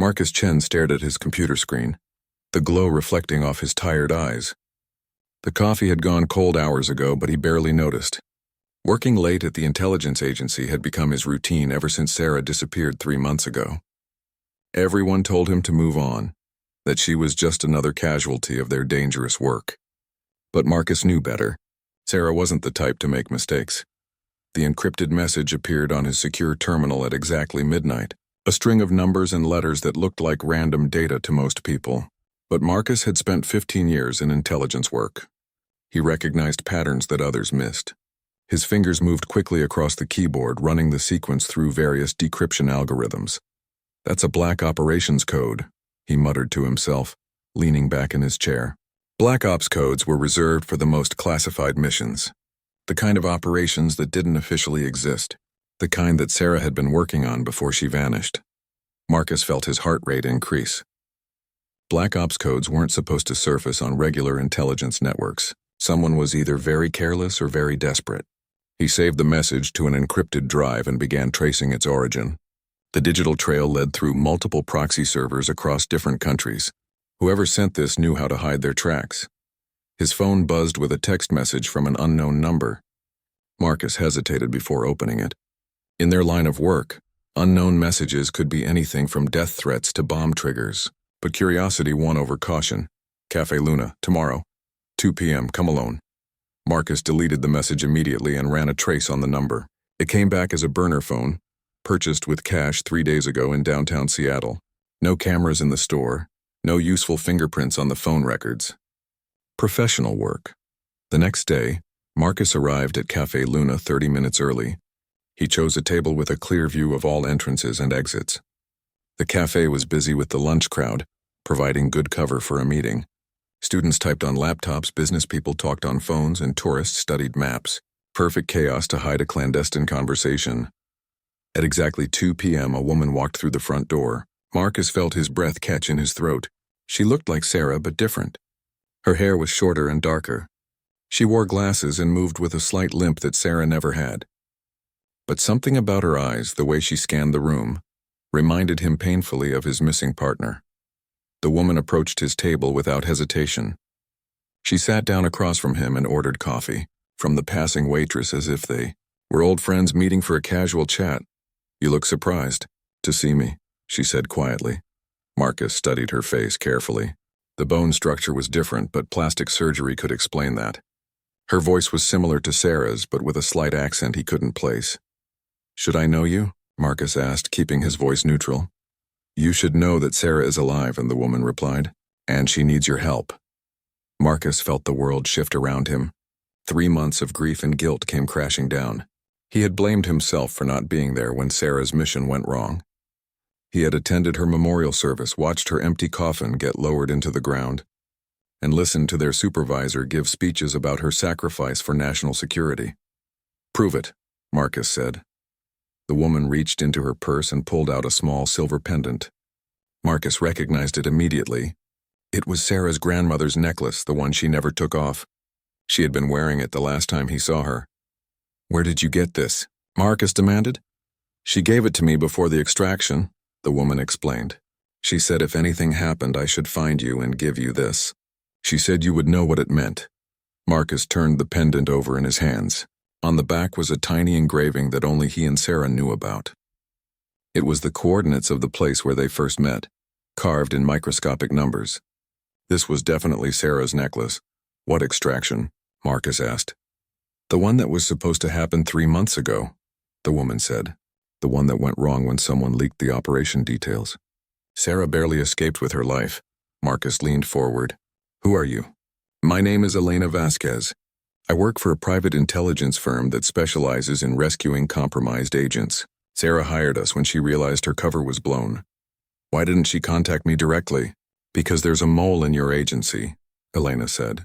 Marcus Chen stared at his computer screen, the glow reflecting off his tired eyes. The coffee had gone cold hours ago, but he barely noticed. Working late at the intelligence agency had become his routine ever since Sarah disappeared 3 months ago. Everyone told him to move on, that she was just another casualty of their dangerous work. But Marcus knew better. Sarah wasn't the type to make mistakes. The encrypted message appeared on his secure terminal at exactly midnight, a string of numbers and letters that looked like random data to most people. But Marcus had spent 15 years in intelligence work. He recognized patterns that others missed. His fingers moved quickly across the keyboard, running the sequence through various decryption algorithms. "That's a black operations code," he muttered to himself, leaning back in his chair. Black ops codes were reserved for the most classified missions, the kind of operations that didn't officially exist, the kind that Sarah had been working on before she vanished. Marcus felt his heart rate increase. Black ops codes weren't supposed to surface on regular intelligence networks. Someone was either very careless or very desperate. He saved the message to an encrypted drive and began tracing its origin. The digital trail led through multiple proxy servers across different countries. Whoever sent this knew how to hide their tracks. His phone buzzed with a text message from an unknown number. Marcus hesitated before opening it. In their line of work, unknown messages could be anything from death threats to bomb triggers, but curiosity won over caution. "Cafe Luna, tomorrow, 2 p.m., come alone." Marcus deleted the message immediately and ran a trace on the number. It came back as a burner phone, purchased with cash 3 days ago in downtown Seattle. No cameras in the store, no useful fingerprints on the phone records. Professional work. The next day, Marcus arrived at Cafe Luna 30 minutes early. He chose a table with a clear view of all entrances and exits. The cafe was busy with the lunch crowd, providing good cover for a meeting. Students typed on laptops, business people talked on phones, and tourists studied maps. Perfect chaos to hide a clandestine conversation. At exactly 2 p.m., a woman walked through the front door. Marcus felt his breath catch in his throat. She looked like Sarah, but different. Her hair was shorter and darker. She wore glasses and moved with a slight limp that Sarah never had. But something about her eyes, the way she scanned the room, reminded him painfully of his missing partner. The woman approached his table without hesitation. She sat down across from him and ordered coffee, from the passing waitress as if they were old friends meeting for a casual chat. "You look surprised to see me," she said quietly. Marcus studied her face carefully. The bone structure was different, but plastic surgery could explain that. Her voice was similar to Sarah's, but with a slight accent he couldn't place. "Should I know you?" Marcus asked, keeping his voice neutral. "You should know that Sarah is alive," and the woman replied, "and she needs your help." Marcus felt the world shift around him. 3 months of grief and guilt came crashing down. He had blamed himself for not being there when Sarah's mission went wrong. He had attended her memorial service, watched her empty coffin get lowered into the ground, and listened to their supervisor give speeches about her sacrifice for national security. "Prove it," Marcus said. The woman reached into her purse and pulled out a small silver pendant. Marcus recognized it immediately. It was Sarah's grandmother's necklace, the one she never took off. She had been wearing it the last time he saw her. "Where did you get this?" Marcus demanded. "She gave it to me before the extraction," the woman explained. "She said if anything happened, I should find you and give you this. She said you would know what it meant." Marcus turned the pendant over in his hands. On the back was a tiny engraving that only he and Sarah knew about. It was the coordinates of the place where they first met, carved in microscopic numbers. This was definitely Sarah's necklace. "What extraction?" Marcus asked. "The one that was supposed to happen 3 months ago," the woman said. "The one that went wrong when someone leaked the operation details. Sarah barely escaped with her life." Marcus leaned forward. "Who are you?" "My name is Elena Vasquez. I work for a private intelligence firm that specializes in rescuing compromised agents. Sarah hired us when she realized her cover was blown." "Why didn't she contact me directly?" "Because there's a mole in your agency," Elena said.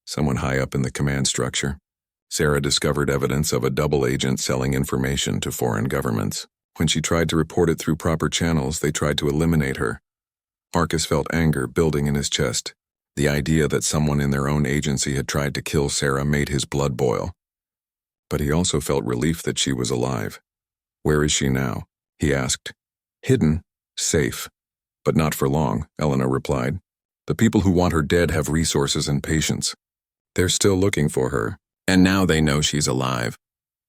"Someone high up in the command structure. Sarah discovered evidence of a double agent selling information to foreign governments. When she tried to report it through proper channels, they tried to eliminate her." Marcus felt anger building in his chest. The idea that someone in their own agency had tried to kill Sarah made his blood boil. But he also felt relief that she was alive. "Where is she now?" he asked. "Hidden, safe. But not for long, Elena replied. The people who want her dead have resources and patience. They're still looking for her, and now they know she's alive.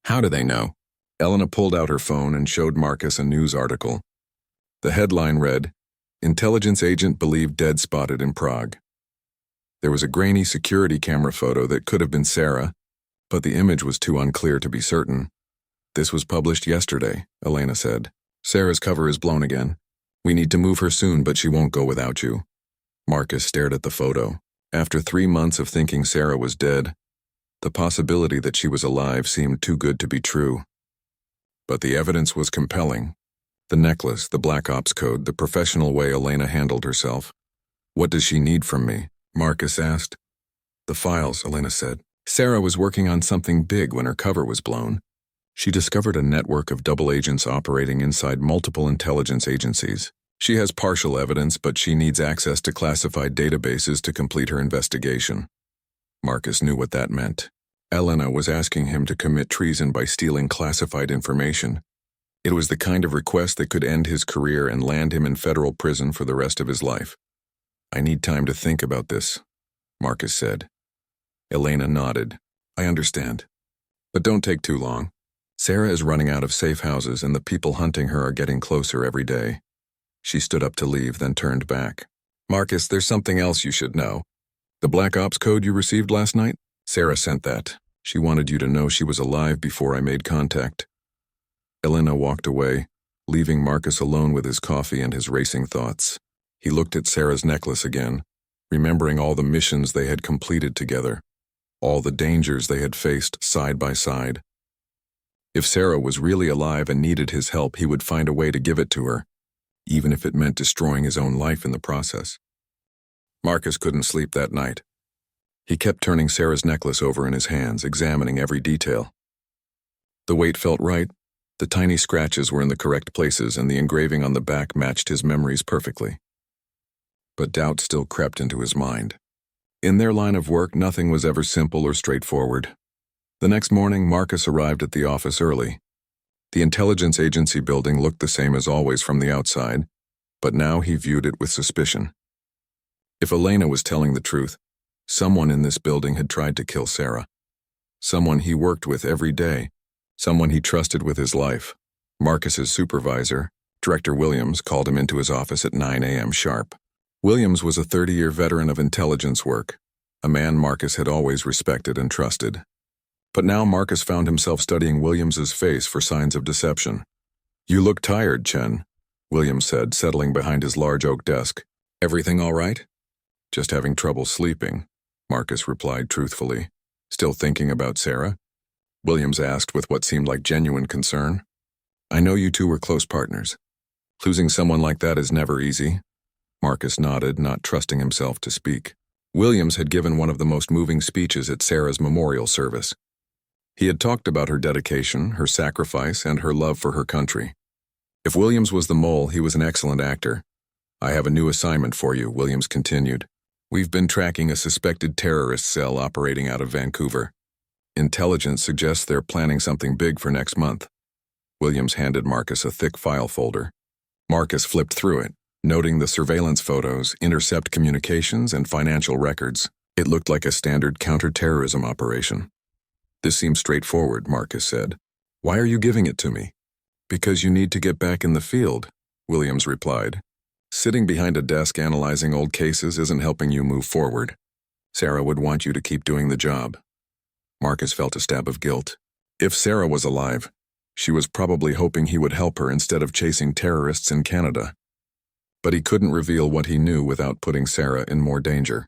How do they know? Elena pulled out her phone and showed Marcus a news article. The headline read, Intelligence agent believed dead spotted in Prague. There was a grainy security camera photo that could have been Sarah, but the image was too unclear to be certain. This was published yesterday, Elena said. Sarah's cover is blown again. We need to move her soon, but she won't go without you. Marcus stared at the photo. After 3 months of thinking Sarah was dead, the possibility that she was alive seemed too good to be true. But the evidence was compelling. The necklace, the Black Ops code, the professional way Elena handled herself. What does she need from me? Marcus asked. The files, Elena said. Sarah was working on something big when her cover was blown. She discovered a network of double agents operating inside multiple intelligence agencies. She has partial evidence, but she needs access to classified databases to complete her investigation. Marcus knew what that meant. Elena was asking him to commit treason by stealing classified information. It was the kind of request that could end his career and land him in federal prison for the rest of his life. I need time to think about this, Marcus said. Elena nodded. I understand. But don't take too long. Sarah is running out of safe houses and the people hunting her are getting closer every day. She stood up to leave, then turned back. Marcus, there's something else you should know. The Black Ops code you received last night? Sarah sent that. She wanted you to know she was alive before I made contact. Elena walked away, leaving Marcus alone with his coffee and his racing thoughts. He looked at Sarah's necklace again, remembering all the missions they had completed together, all the dangers they had faced side by side. If Sarah was really alive and needed his help, he would find a way to give it to her, even if it meant destroying his own life in the process. Marcus couldn't sleep that night. He kept turning Sarah's necklace over in his hands, examining every detail. The weight felt right, the tiny scratches were in the correct places, and the engraving on the back matched his memories perfectly. But doubt still crept into his mind. In their line of work, nothing was ever simple or straightforward. The next morning, Marcus arrived at the office early. The intelligence agency building looked the same as always from the outside, but now he viewed it with suspicion. If Elena was telling the truth, someone in this building had tried to kill Sarah. Someone he worked with every day, someone he trusted with his life. Marcus's supervisor, Director Williams, called him into his office at 9 a.m. sharp. Williams was a 30-year veteran of intelligence work, a man Marcus had always respected and trusted. But now Marcus found himself studying Williams's face for signs of deception. You look tired, Chen, Williams said, settling behind his large oak desk. Everything all right? Just having trouble sleeping, Marcus replied truthfully. Still thinking about Sarah? Williams asked with what seemed like genuine concern. I know you two were close partners. Losing someone like that is never easy. Marcus nodded, not trusting himself to speak. Williams had given one of the most moving speeches at Sarah's memorial service. He had talked about her dedication, her sacrifice, and her love for her country. If Williams was the mole, he was an excellent actor. I have a new assignment for you, Williams continued. We've been tracking a suspected terrorist cell operating out of Vancouver. Intelligence suggests they're planning something big for next month. Williams handed Marcus a thick file folder. Marcus flipped through it, noting the surveillance photos, intercept communications, and financial records. It looked like a standard counter-terrorism operation. This seems straightforward, Marcus said. Why are you giving it to me? Because you need to get back in the field, Williams replied. Sitting behind a desk analyzing old cases isn't helping you move forward. Sarah would want you to keep doing the job. Marcus felt a stab of guilt. If Sarah was alive, she was probably hoping he would help her instead of chasing terrorists in Canada. But he couldn't reveal what he knew without putting Sarah in more danger.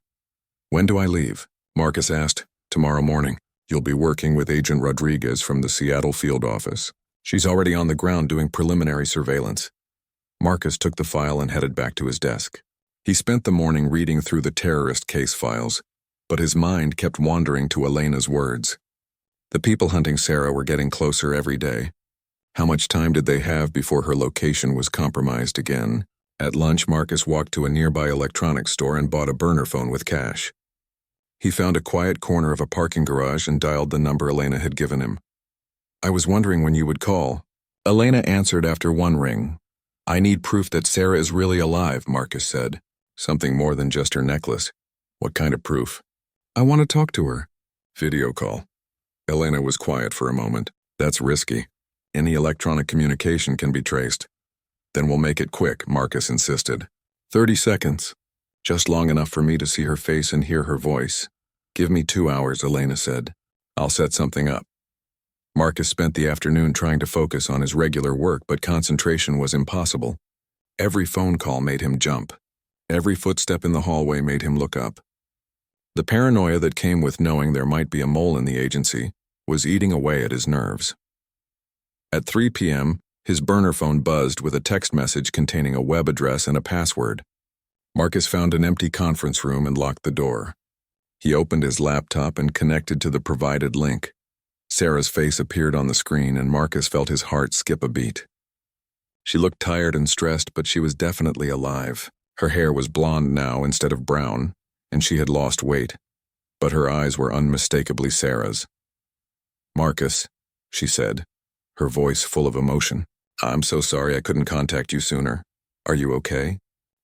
When do I leave? Marcus asked. Tomorrow morning. You'll be working with Agent Rodriguez from the Seattle field office. She's already on the ground doing preliminary surveillance. Marcus took the file and headed back to his desk. He spent the morning reading through the terrorist case files, but his mind kept wandering to Elena's words. The people hunting Sarah were getting closer every day. How much time did they have before her location was compromised again? At lunch, Marcus walked to a nearby electronics store and bought a burner phone with cash. He found a quiet corner of a parking garage and dialed the number Elena had given him. I was wondering when you would call. Elena answered after one ring. I need proof that Sarah is really alive, Marcus said. Something more than just her necklace. What kind of proof? I want to talk to her. Video call. Elena was quiet for a moment. That's risky. Any electronic communication can be traced. Then we'll make it quick, Marcus insisted. 30 seconds. Just long enough for me to see her face and hear her voice. Give me 2 hours, Elena said. I'll set something up. Marcus spent the afternoon trying to focus on his regular work, but concentration was impossible. Every phone call made him jump. Every footstep in the hallway made him look up. The paranoia that came with knowing there might be a mole in the agency was eating away at his nerves. At 3 p.m., his burner phone buzzed with a text message containing a web address and a password. Marcus found an empty conference room and locked the door. He opened his laptop and connected to the provided link. Sarah's face appeared on the screen and Marcus felt his heart skip a beat. She looked tired and stressed, but she was definitely alive. Her hair was blonde now instead of brown, and she had lost weight, but her eyes were unmistakably Sarah's. Marcus, she said, her voice full of emotion. I'm so sorry I couldn't contact you sooner. Are you okay?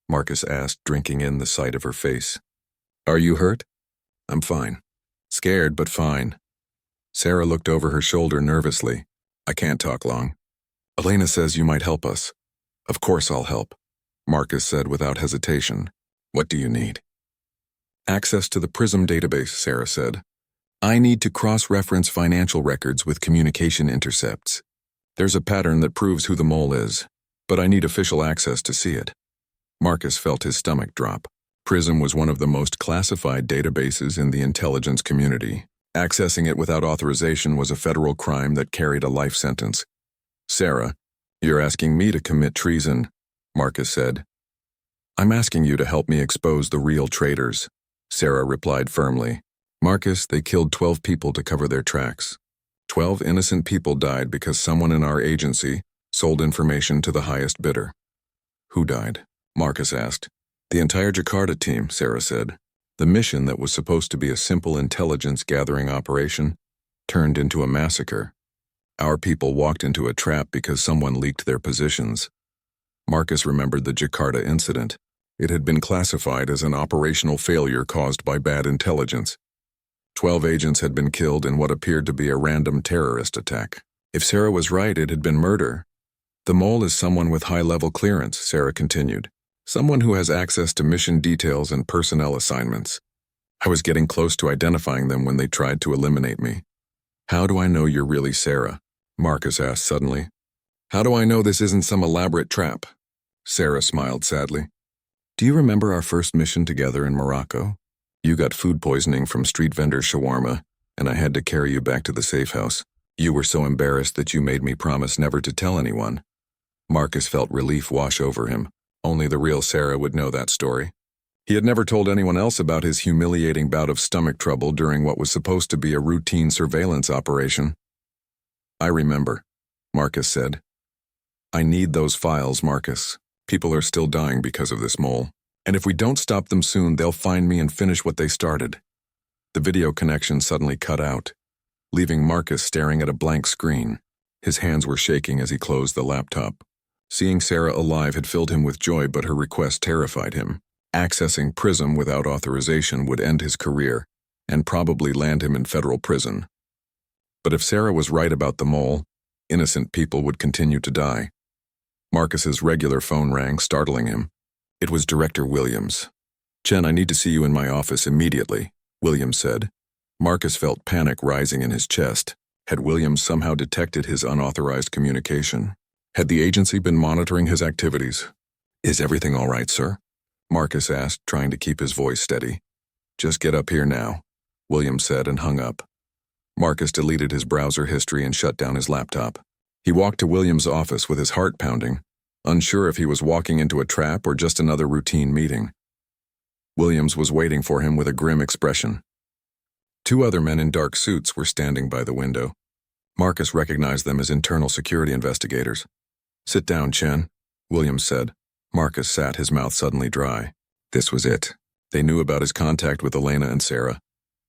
Marcus asked, drinking in the sight of her face. Are you hurt? I'm fine. Scared, but fine. Sarah looked over her shoulder nervously. I can't talk long. Elena says you might help us. Of course I'll help, Marcus said without hesitation. What do you need? Access to the PRISM database, Sarah said. I need to cross-reference financial records with communication intercepts. There's a pattern that proves who the mole is, but I need official access to see it. Marcus felt his stomach drop. PRISM was one of the most classified databases in the intelligence community. Accessing it without authorization was a federal crime that carried a life sentence. Sarah, you're asking me to commit treason, Marcus said. I'm asking you to help me expose the real traitors, Sarah replied firmly. Marcus, they killed 12 people to cover their tracks. 12 innocent people died because someone in our agency sold information to the highest bidder. Who died? Marcus asked. The entire Jakarta team, Sarah said. The mission that was supposed to be a simple intelligence-gathering operation turned into a massacre. Our people walked into a trap because someone leaked their positions. Marcus remembered the Jakarta incident. It had been classified as an operational failure caused by bad intelligence. 12 agents had been killed in what appeared to be a random terrorist attack. If Sarah was right, it had been murder. The mole is someone with high-level clearance, Sarah continued. Someone who has access to mission details and personnel assignments. I was getting close to identifying them when they tried to eliminate me. How do I know you're really Sarah? Marcus asked suddenly. How do I know this isn't some elaborate trap? Sarah smiled sadly. Do you remember our first mission together in Morocco? You got food poisoning from street vendor shawarma, and I had to carry you back to the safe house. You were so embarrassed that you made me promise never to tell anyone. Marcus felt relief wash over him. Only the real Sarah would know that story. He had never told anyone else about his humiliating bout of stomach trouble during what was supposed to be a routine surveillance operation. I remember, Marcus said. I need those files, Marcus. People are still dying because of this mole. And if we don't stop them soon, they'll find me and finish what they started. The video connection suddenly cut out, leaving Marcus staring at a blank screen. His hands were shaking as he closed the laptop. Seeing Sarah alive had filled him with joy, but her request terrified him. Accessing PRISM without authorization would end his career and probably land him in federal prison. But if Sarah was right about the mole, innocent people would continue to die. Marcus's regular phone rang, startling him. It was Director Williams. Chen, I need to see you in my office immediately, Williams said. Marcus felt panic rising in his chest. Had Williams somehow detected his unauthorized communication? Had the agency been monitoring his activities? Is everything all right, sir? Marcus asked, trying to keep his voice steady. Just get up here now, Williams said and hung up. Marcus deleted his browser history and shut down his laptop. He walked to Williams' office with his heart pounding, unsure if he was walking into a trap or just another routine meeting. Williams was waiting for him with a grim expression. 2 other men in dark suits were standing by the window. Marcus recognized them as internal security investigators. Sit down, Chen, Williams said. Marcus sat, his mouth suddenly dry. This was it. They knew about his contact with Elena and Sarah.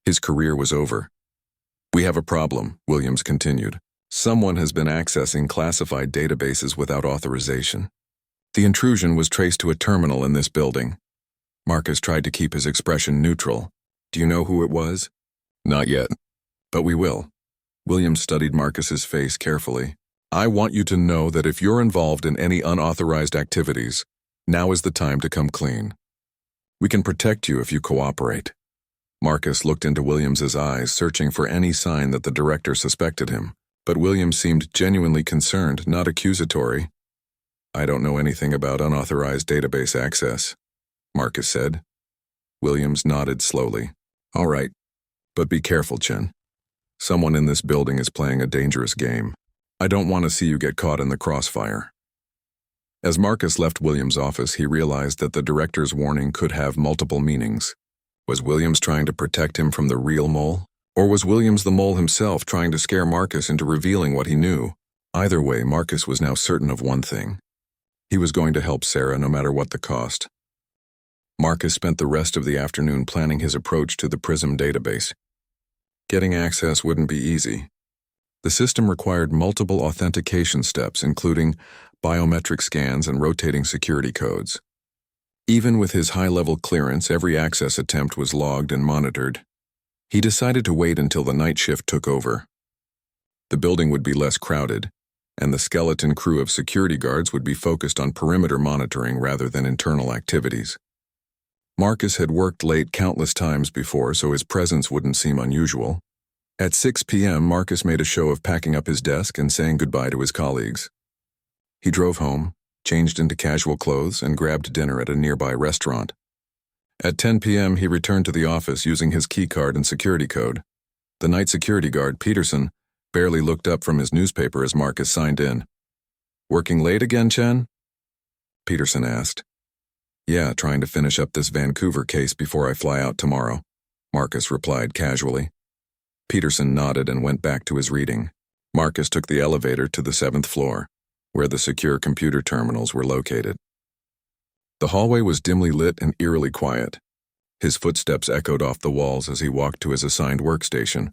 His career was over. We have a problem, Williams continued. Someone has been accessing classified databases without authorization. The intrusion was traced to a terminal in this building. Marcus tried to keep his expression neutral. Do you know who it was? Not yet, but we will. Williams studied Marcus's face carefully. I want you to know that if you're involved in any unauthorized activities, now is the time to come clean. We can protect you if you cooperate. Marcus looked into Williams's eyes, searching for any sign that the director suspected him, but Williams seemed genuinely concerned, not accusatory. I don't know anything about unauthorized database access, Marcus said. Williams nodded slowly. All right, but be careful, Chen. Someone in this building is playing a dangerous game. I don't want to see you get caught in the crossfire. As Marcus left Williams' office, he realized that the director's warning could have multiple meanings. Was Williams trying to protect him from the real mole? Or was Williams the mole himself trying to scare Marcus into revealing what he knew? Either way, Marcus was now certain of one thing. He was going to help Sarah no matter what the cost. Marcus spent the rest of the afternoon planning his approach to the PRISM database. Getting access wouldn't be easy. The system required multiple authentication steps, including biometric scans and rotating security codes. Even with his high-level clearance, every access attempt was logged and monitored. He decided to wait until the night shift took over. The building would be less crowded, and the skeleton crew of security guards would be focused on perimeter monitoring rather than internal activities. Marcus had worked late countless times before, so his presence wouldn't seem unusual. At 6 p.m., Marcus made a show of packing up his desk and saying goodbye to his colleagues. He drove home, changed into casual clothes, and grabbed dinner at a nearby restaurant. At 10 p.m., he returned to the office using his keycard and security code. The night security guard, Peterson, barely looked up from his newspaper as Marcus signed in. Working late again, Chen? Peterson asked. Yeah, trying to finish up this Vancouver case before I fly out tomorrow, Marcus replied casually. Peterson nodded and went back to his reading. Marcus took the elevator to the 7th floor, where the secure computer terminals were located. The hallway was dimly lit and eerily quiet. His footsteps echoed off the walls as he walked to his assigned workstation.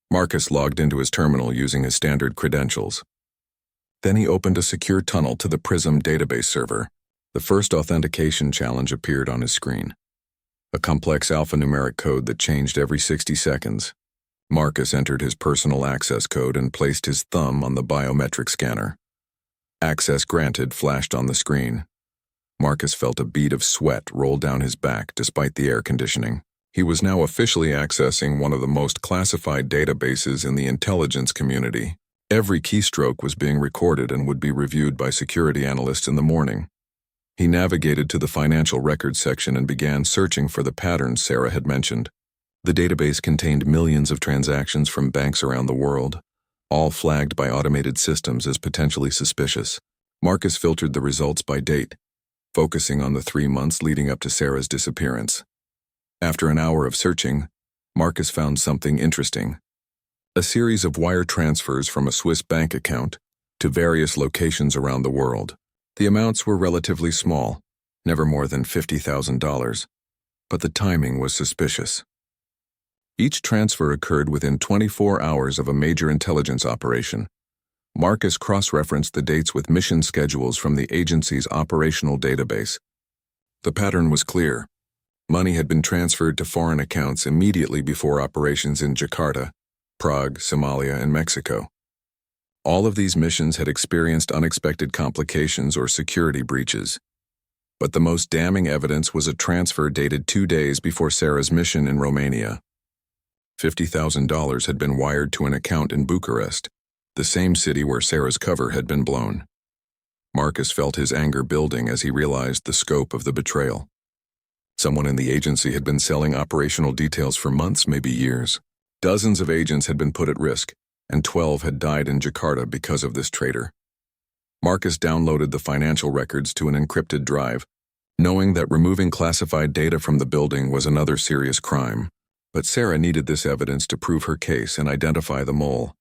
Marcus logged into his terminal using his standard credentials. Then he opened a secure tunnel to the PRISM database server. The first authentication challenge appeared on his screen. A complex alphanumeric code that changed every 60 seconds. Marcus entered his personal access code and placed his thumb on the biometric scanner. Access granted flashed on the screen. Marcus felt a bead of sweat roll down his back despite the air conditioning. He was now officially accessing one of the most classified databases in the intelligence community. Every keystroke was being recorded and would be reviewed by security analysts in the morning. He navigated to the financial records section and began searching for the patterns Sarah had mentioned. The database contained millions of transactions from banks around the world, all flagged by automated systems as potentially suspicious. Marcus filtered the results by date, focusing on the 3 months leading up to Sarah's disappearance. After an hour of searching, Marcus found something interesting. A series of wire transfers from a Swiss bank account to various locations around the world. The amounts were relatively small, never more than $50,000, but the timing was suspicious. Each transfer occurred within 24 hours of a major intelligence operation. Marcus cross-referenced the dates with mission schedules from the agency's operational database. The pattern was clear. Money had been transferred to foreign accounts immediately before operations in Jakarta, Prague, Somalia, and Mexico. All of these missions had experienced unexpected complications or security breaches. But the most damning evidence was a transfer dated 2 days before Sarah's mission in Romania. $50,000 had been wired to an account in Bucharest, the same city where Sarah's cover had been blown. Marcus felt his anger building as he realized the scope of the betrayal. Someone in the agency had been selling operational details for months, maybe years. Dozens of agents had been put at risk, and 12 had died in Jakarta because of this traitor. Marcus downloaded the financial records to an encrypted drive, knowing that removing classified data from the building was another serious crime. But Sarah needed this evidence to prove her case and identify the mole.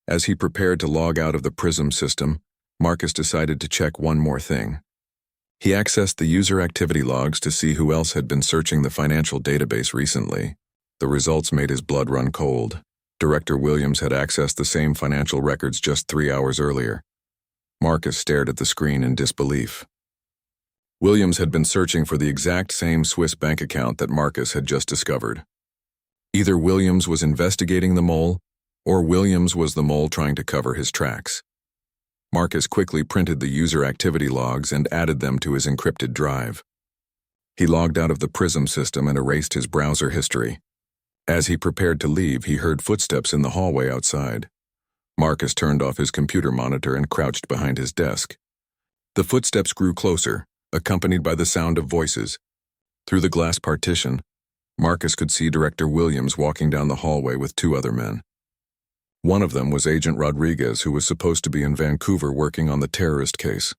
As he prepared to log out of the PRISM system, Marcus decided to check one more thing. He accessed the user activity logs to see who else had been searching the financial database recently. The results made his blood run cold. Director Williams had accessed the same financial records just 3 hours earlier. Marcus stared at the screen in disbelief. Williams had been searching for the exact same Swiss bank account that Marcus had just discovered. Either Williams was investigating the mole, or Williams was the mole trying to cover his tracks. Marcus quickly printed the user activity logs and added them to his encrypted drive. He logged out of the Prism system and erased his browser history. As he prepared to leave, he heard footsteps in the hallway outside. Marcus turned off his computer monitor and crouched behind his desk. The footsteps grew closer, accompanied by the sound of voices. Through the glass partition, Marcus could see Director Williams walking down the hallway with two other men. One of them was Agent Rodriguez, who was supposed to be in Vancouver working on the terrorist case.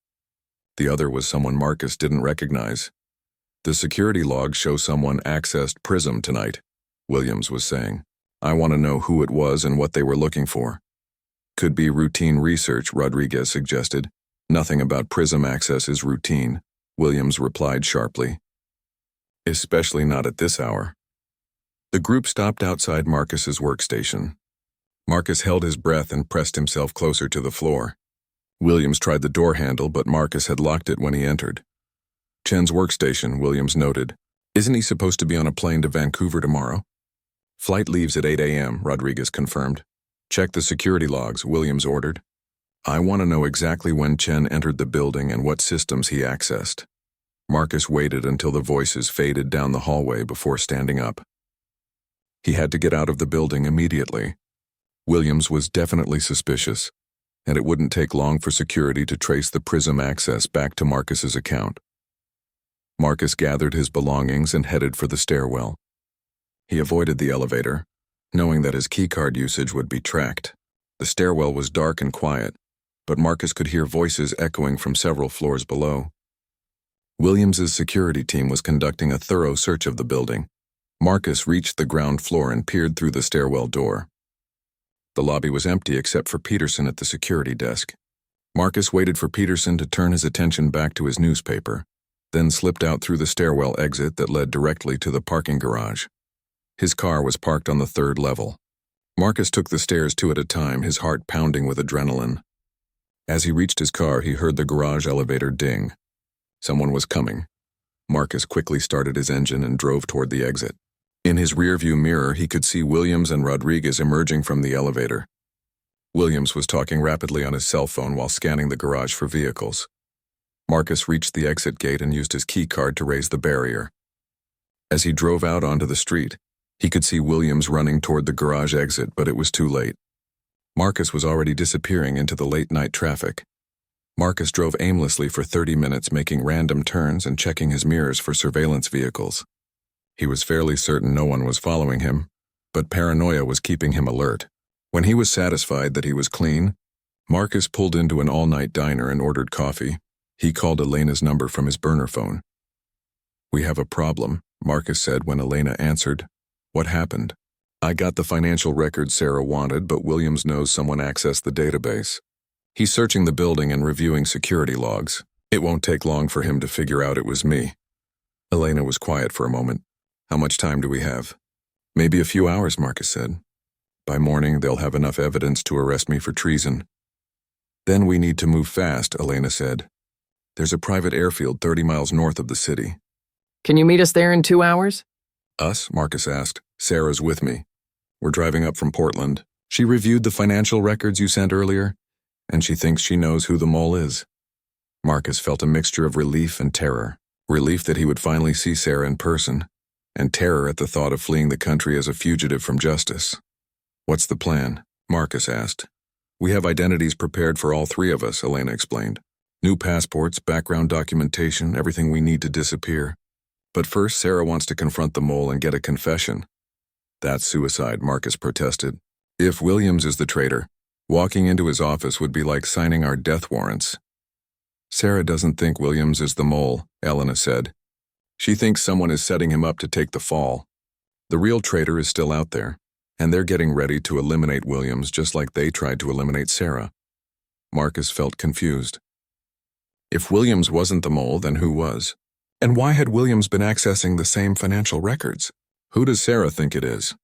The other was someone Marcus didn't recognize. The security logs show someone accessed Prism tonight, Williams was saying. I want to know who it was and what they were looking for. Could be routine research, Rodriguez suggested. Nothing about Prism access is routine, Williams replied sharply. Especially not at this hour. The group stopped outside Marcus's workstation. Marcus held his breath and pressed himself closer to the floor. Williams tried the door handle, but Marcus had locked it when he entered. Chen's workstation, Williams noted. Isn't he supposed to be on a plane to Vancouver tomorrow? Flight leaves at 8 a.m., Rodriguez confirmed. Check the security logs, Williams ordered. I want to know exactly when Chen entered the building and what systems he accessed. Marcus waited until the voices faded down the hallway before standing up. He had to get out of the building immediately. Williams was definitely suspicious, and it wouldn't take long for security to trace the Prism access back to Marcus's account. Marcus gathered his belongings and headed for the stairwell. He avoided the elevator, knowing that his keycard usage would be tracked. The stairwell was dark and quiet, but Marcus could hear voices echoing from several floors below. Williams's security team was conducting a thorough search of the building. Marcus reached the ground floor and peered through the stairwell door. The lobby was empty except for Peterson at the security desk. Marcus waited for Peterson to turn his attention back to his newspaper, then slipped out through the stairwell exit that led directly to the parking garage. His car was parked on the third level. Marcus took the stairs two at a time, his heart pounding with adrenaline. As he reached his car, he heard the garage elevator ding. Someone was coming. Marcus quickly started his engine and drove toward the exit. In his rearview mirror, he could see Williams and Rodriguez emerging from the elevator. Williams was talking rapidly on his cell phone while scanning the garage for vehicles. Marcus reached the exit gate and used his key card to raise the barrier. As he drove out onto the street, he could see Williams running toward the garage exit, but it was too late. Marcus was already disappearing into the late-night traffic. Marcus drove aimlessly for 30 minutes, making random turns and checking his mirrors for surveillance vehicles. He was fairly certain no one was following him, but paranoia was keeping him alert. When he was satisfied that he was clean, Marcus pulled into an all-night diner and ordered coffee. He called Elena's number from his burner phone. "We have a problem," Marcus said when Elena answered. "What happened?" "I got the financial records Sarah wanted, but Williams knows someone accessed the database. He's searching the building and reviewing security logs. It won't take long for him to figure out it was me." Elena was quiet for a moment. "How much time do we have?" "Maybe a few hours," Marcus said. "By morning, they'll have enough evidence to arrest me for treason." "Then we need to move fast," Elena said. "There's a private airfield 30 miles north of the city." "Can you meet us there in 2 hours?" "Us?" Marcus asked. "Sarah's with me. We're driving up from Portland. She reviewed the financial records you sent earlier, and she thinks she knows who the mole is." Marcus felt a mixture of relief and terror. Relief that he would finally see Sarah in person, and terror at the thought of fleeing the country as a fugitive from justice. "What's the plan?" Marcus asked. "We have identities prepared for all three of us," Elena explained. "New passports, background documentation, everything we need to disappear. But first, Sarah wants to confront the mole and get a confession." "That's suicide," Marcus protested. "If Williams is the traitor, walking into his office would be like signing our death warrants." "Sarah doesn't think Williams is the mole," Elena said. "She thinks someone is setting him up to take the fall. The real traitor is still out there, and they're getting ready to eliminate Williams just like they tried to eliminate Sarah." Marcus felt confused. If Williams wasn't the mole, then who was? And why had Williams been accessing the same financial records? "Who does Sarah think it is?"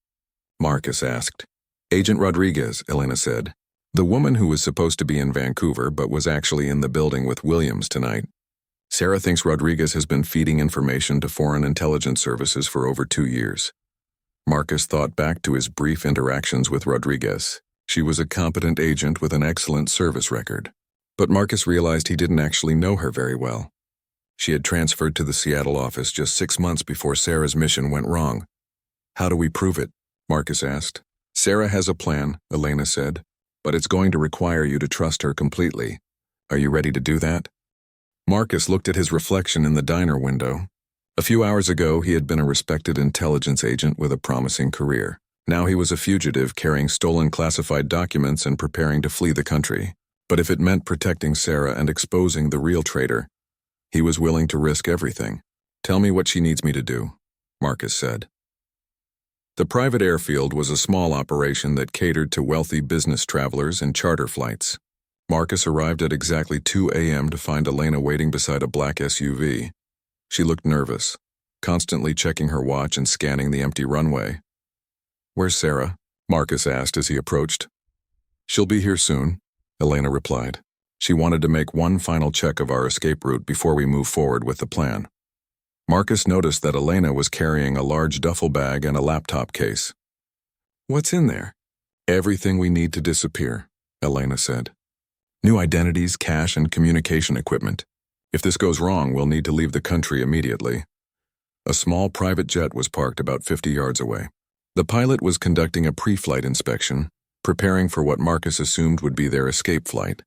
Marcus asked. "Agent Rodriguez," Elena said. "The woman who was supposed to be in Vancouver but was actually in the building with Williams tonight." Sarah thinks Rodriguez has been feeding information to foreign intelligence services for over 2 years. Marcus thought back to his brief interactions with Rodriguez. She was a competent agent with an excellent service record. But Marcus realized he didn't actually know her very well. She had transferred to the Seattle office just 6 months before Sarah's mission went wrong. "How do we prove it?" Marcus asked. "Sarah has a plan," Elena said, "but it's going to require you to trust her completely. Are you ready to do that?" Marcus looked at his reflection in the diner window. A few hours ago, he had been a respected intelligence agent with a promising career. Now he was a fugitive carrying stolen classified documents and preparing to flee the country. But if it meant protecting Sarah and exposing the real traitor, he was willing to risk everything. "Tell me what she needs me to do," Marcus said. The private airfield was a small operation that catered to wealthy business travelers and charter flights. Marcus arrived at exactly 2 a.m. to find Elena waiting beside a black SUV. She looked nervous, constantly checking her watch and scanning the empty runway. "Where's Sarah?" Marcus asked as he approached. "She'll be here soon," Elena replied. She wanted to make one final check of our escape route before we move forward with the plan. Marcus noticed that Elena was carrying a large duffel bag and a laptop case. "What's in there?" "Everything we need to disappear," Elena said. "New identities, cash, and communication equipment. If this goes wrong, we'll need to leave the country immediately." A small private jet was parked about 50 yards away. The pilot was conducting a pre-flight inspection, preparing for what Marcus assumed would be their escape flight.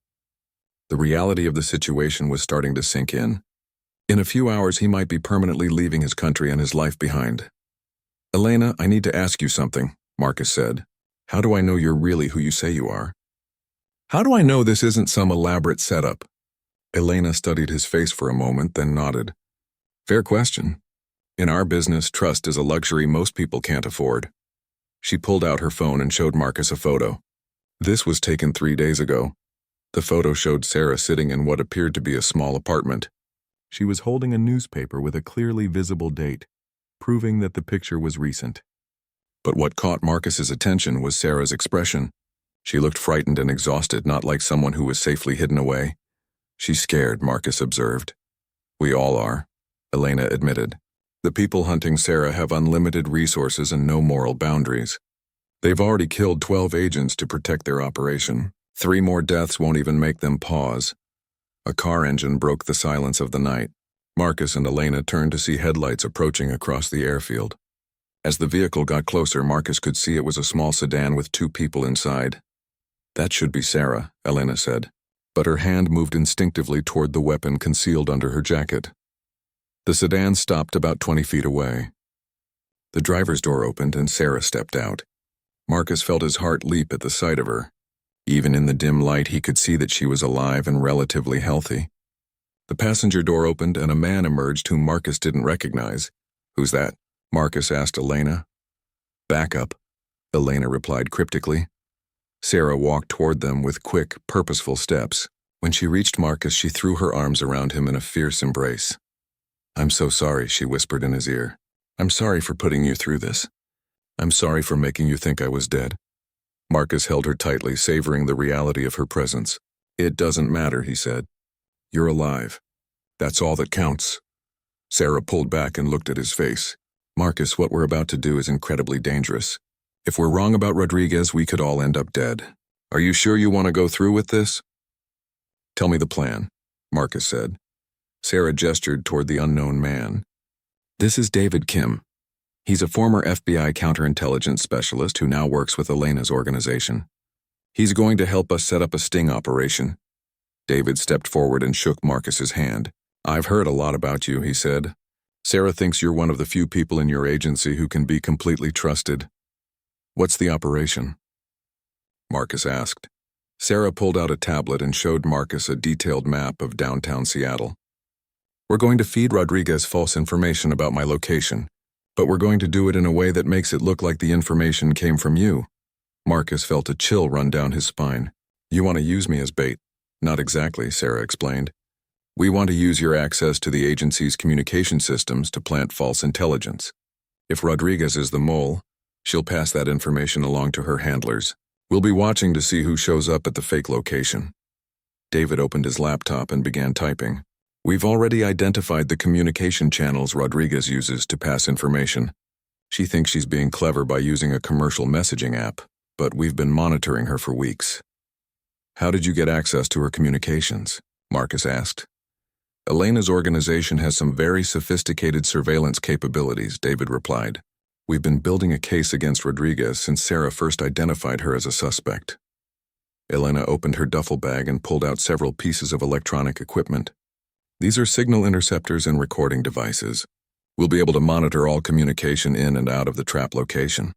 The reality of the situation was starting to sink in. In a few hours, he might be permanently leaving his country and his life behind. "Elena, I need to ask you something," Marcus said. "How do I know you're really who you say you are?" "How do I know this isn't some elaborate setup?" Elena studied his face for a moment, then nodded. "Fair question. In our business, trust is a luxury most people can't afford." She pulled out her phone and showed Marcus a photo. This was taken 3 days ago. The photo showed Sarah sitting in what appeared to be a small apartment. She was holding a newspaper with a clearly visible date, proving that the picture was recent. But what caught Marcus's attention was Sarah's expression. She looked frightened and exhausted, not like someone who was safely hidden away. "She's scared," Marcus observed. "We all are," Elena admitted. "The people hunting Sarah have unlimited resources and no moral boundaries. They've already killed 12 agents to protect their operation. 3 more deaths won't even make them pause." A car engine broke the silence of the night. Marcus and Elena turned to see headlights approaching across the airfield. As the vehicle got closer, Marcus could see it was a small sedan with 2 people inside. "That should be Sarah," Elena said, but her hand moved instinctively toward the weapon concealed under her jacket. The sedan stopped about 20 feet away. The driver's door opened and Sarah stepped out. Marcus felt his heart leap at the sight of her. Even in the dim light, he could see that she was alive and relatively healthy. The passenger door opened and a man emerged whom Marcus didn't recognize. "Who's that?" Marcus asked Elena. "Back up," Elena replied cryptically. Sarah walked toward them with quick, purposeful steps. When she reached Marcus, she threw her arms around him in a fierce embrace. "I'm so sorry," she whispered in his ear. "I'm sorry for putting you through this. I'm sorry for making you think I was dead." Marcus held her tightly, savoring the reality of her presence. "It doesn't matter," he said. "You're alive. That's all that counts." Sarah pulled back and looked at his face. "Marcus, what we're about to do is incredibly dangerous. If we're wrong about Rodriguez, we could all end up dead. Are you sure you want to go through with this?" "Tell me the plan," Marcus said. Sarah gestured toward the unknown man. "This is David Kim. He's a former FBI counterintelligence specialist who now works with Elena's organization. He's going to help us set up a sting operation." David stepped forward and shook Marcus's hand. "I've heard a lot about you," he said. "Sarah thinks you're one of the few people in your agency who can be completely trusted." "What's the operation?" Marcus asked. Sarah pulled out a tablet and showed Marcus a detailed map of downtown Seattle. "We're going to feed Rodriguez false information about my location, but we're going to do it in a way that makes it look like the information came from you." Marcus felt a chill run down his spine. "You want to use me as bait?" "Not exactly," Sarah explained. "We want to use your access to the agency's communication systems to plant false intelligence. If Rodriguez is the mole, she'll pass that information along to her handlers. We'll be watching to see who shows up at the fake location." David opened his laptop and began typing. We've already identified the communication channels Rodriguez uses to pass information. She thinks she's being clever by using a commercial messaging app, but we've been monitoring her for weeks. How did you get access to her communications? Marcus asked. Elena's organization has some very sophisticated surveillance capabilities, David replied. We've been building a case against Rodriguez since Sarah first identified her as a suspect. Elena opened her duffel bag and pulled out several pieces of electronic equipment. These are signal interceptors and recording devices. We'll be able to monitor all communication in and out of the trap location.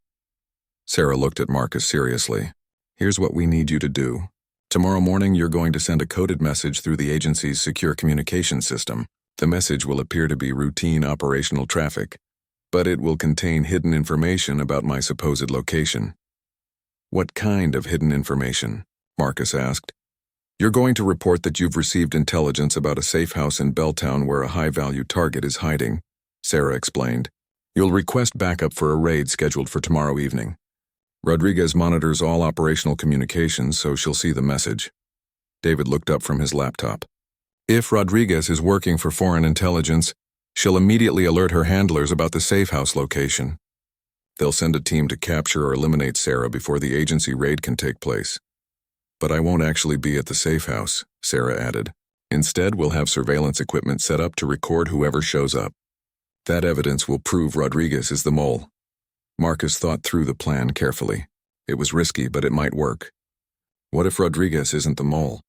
Sarah looked at Marcus seriously. Here's what we need you to do. Tomorrow morning, you're going to send a coded message through the agency's secure communication system. The message will appear to be routine operational traffic, but it will contain hidden information about my supposed location. What kind of hidden information? Marcus asked. You're going to report that you've received intelligence about a safe house in Belltown where a high-value target is hiding, Sarah explained. You'll request backup for a raid scheduled for tomorrow evening. Rodriguez monitors all operational communications, so she'll see the message. David looked up from his laptop. If Rodriguez is working for foreign intelligence, she'll immediately alert her handlers about the safe house location. They'll send a team to capture or eliminate Sarah before the agency raid can take place. But I won't actually be at the safe house, Sarah added. Instead, we'll have surveillance equipment set up to record whoever shows up. That evidence will prove Rodriguez is the mole. Marcus thought through the plan carefully. It was risky, but it might work. What if Rodriguez isn't the mole?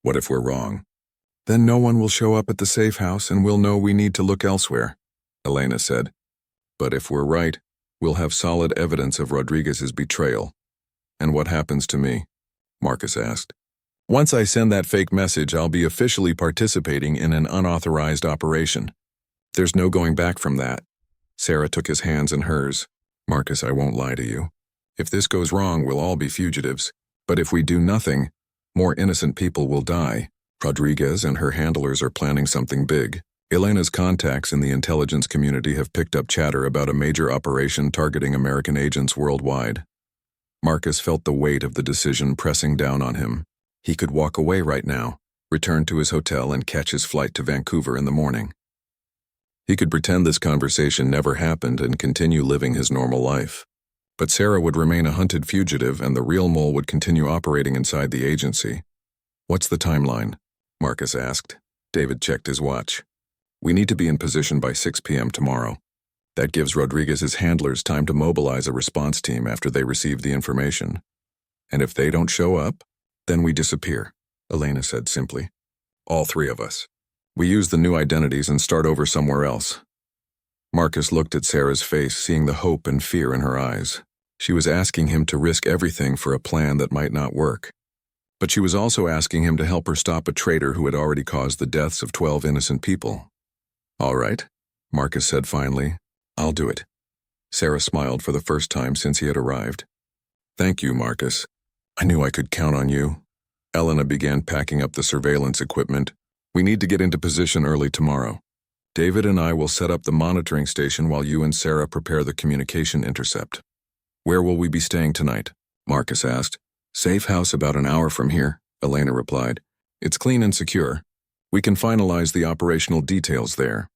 What if we're wrong? Then no one will show up at the safe house and we'll know we need to look elsewhere, Elena said. But if we're right, we'll have solid evidence of Rodriguez's betrayal. And what happens to me? Marcus asked. Once I send that fake message, I'll be officially participating in an unauthorized operation. There's no going back from that. Sarah took his hands in hers. Marcus, I won't lie to you. If this goes wrong, we'll all be fugitives. But if we do nothing, more innocent people will die. Rodriguez and her handlers are planning something big. Elena's contacts in the intelligence community have picked up chatter about a major operation targeting American agents worldwide. Marcus felt the weight of the decision pressing down on him. He could walk away right now, return to his hotel and catch his flight to Vancouver in the morning. He could pretend this conversation never happened and continue living his normal life. But Sarah would remain a hunted fugitive and the real mole would continue operating inside the agency. What's the timeline? Marcus asked. David checked his watch. We need to be in position by 6 p.m. tomorrow. That gives Rodriguez's handlers time to mobilize a response team after they receive the information. And if they don't show up, then we disappear, Elena said simply. All three of us. We use the new identities and start over somewhere else. Marcus looked at Sarah's face, seeing the hope and fear in her eyes. She was asking him to risk everything for a plan that might not work. But she was also asking him to help her stop a traitor who had already caused the deaths of 12 innocent people. All right, Marcus said finally. I'll do it. Sarah smiled for the first time since he had arrived. Thank you, Marcus. I knew I could count on you. Elena began packing up the surveillance equipment. We need to get into position early tomorrow. David and I will set up the monitoring station while you and Sarah prepare the communication intercept. Where will we be staying tonight? Marcus asked. Safe house about an hour from here, Elena replied. It's clean and secure. We can finalize the operational details there.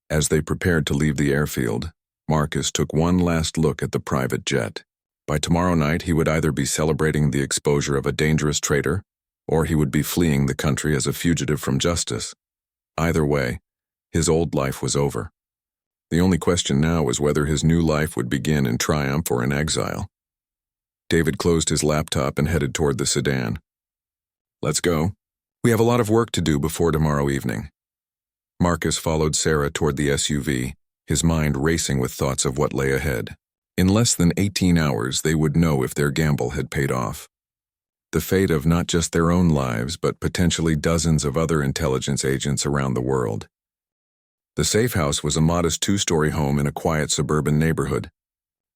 As they prepared to leave the airfield, Marcus took one last look at the private jet. By tomorrow night, he would either be celebrating the exposure of a dangerous traitor, or he would be fleeing the country as a fugitive from justice. Either way, his old life was over. The only question now was whether his new life would begin in triumph or in exile. David closed his laptop and headed toward the sedan. Let's go. We have a lot of work to do before tomorrow evening. Marcus followed Sarah toward the SUV, his mind racing with thoughts of what lay ahead. In less than 18 hours, they would know if their gamble had paid off. The fate of not just their own lives, but potentially dozens of other intelligence agents around the world. The safe house was a modest 2-story home in a quiet suburban neighborhood.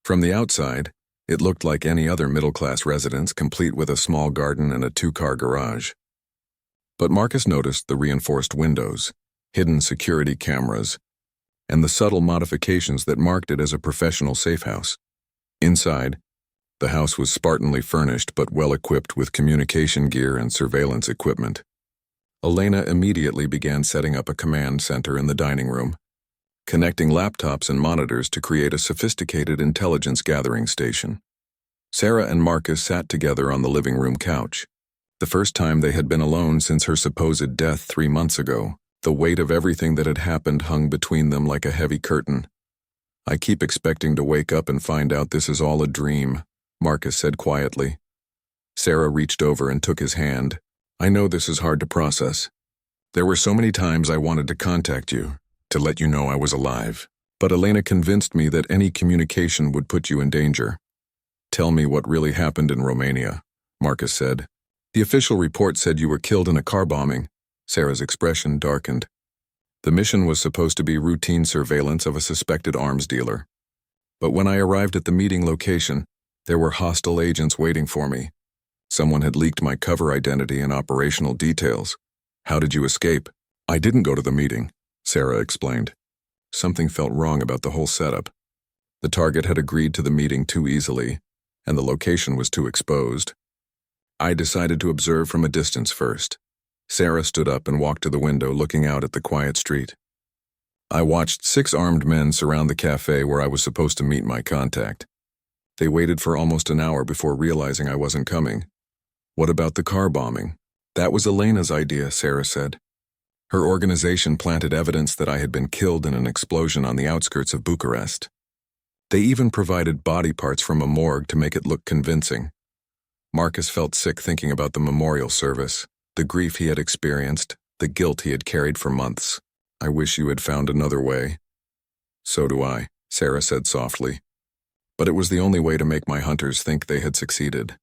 From the outside, it looked like any other middle-class residence, complete with a small garden and a 2-car garage. But Marcus noticed the reinforced windows, hidden security cameras, and the subtle modifications that marked it as a professional safe house. Inside, the house was spartanly furnished but well equipped with communication gear and surveillance equipment. Elena immediately began setting up a command center in the dining room, connecting laptops and monitors to create a sophisticated intelligence gathering station. Sarah and Marcus sat together on the living room couch. The first time they had been alone since her supposed death 3 months ago. The weight of everything that had happened hung between them like a heavy curtain. "I keep expecting to wake up and find out this is all a dream," Marcus said quietly. Sarah reached over and took his hand. "I know this is hard to process. There were so many times I wanted to contact you, to let you know I was alive. But Elena convinced me that any communication would put you in danger." "Tell me what really happened in Romania," Marcus said. "The official report said you were killed in a car bombing." Sarah's expression darkened. "The mission was supposed to be routine surveillance of a suspected arms dealer. But when I arrived at the meeting location, there were hostile agents waiting for me. Someone had leaked my cover identity and operational details. How did you escape?" "I didn't go to the meeting," Sarah explained. Something felt wrong about the whole setup. The target had agreed to the meeting too easily, and the location was too exposed. "I decided to observe from a distance first." Sarah stood up and walked to the window, looking out at the quiet street. "I watched 6 armed men surround the cafe where I was supposed to meet my contact. They waited for almost an hour before realizing I wasn't coming." "What about the car bombing?" "That was Elena's idea," Sarah said. "Her organization planted evidence that I had been killed in an explosion on the outskirts of Bucharest. They even provided body parts from a morgue to make it look convincing." Marcus felt sick thinking about the memorial service, the grief he had experienced, the guilt he had carried for months. "I wish you had found another way." "So do I," Sarah said softly. "But it was the only way to make my hunters think they had succeeded.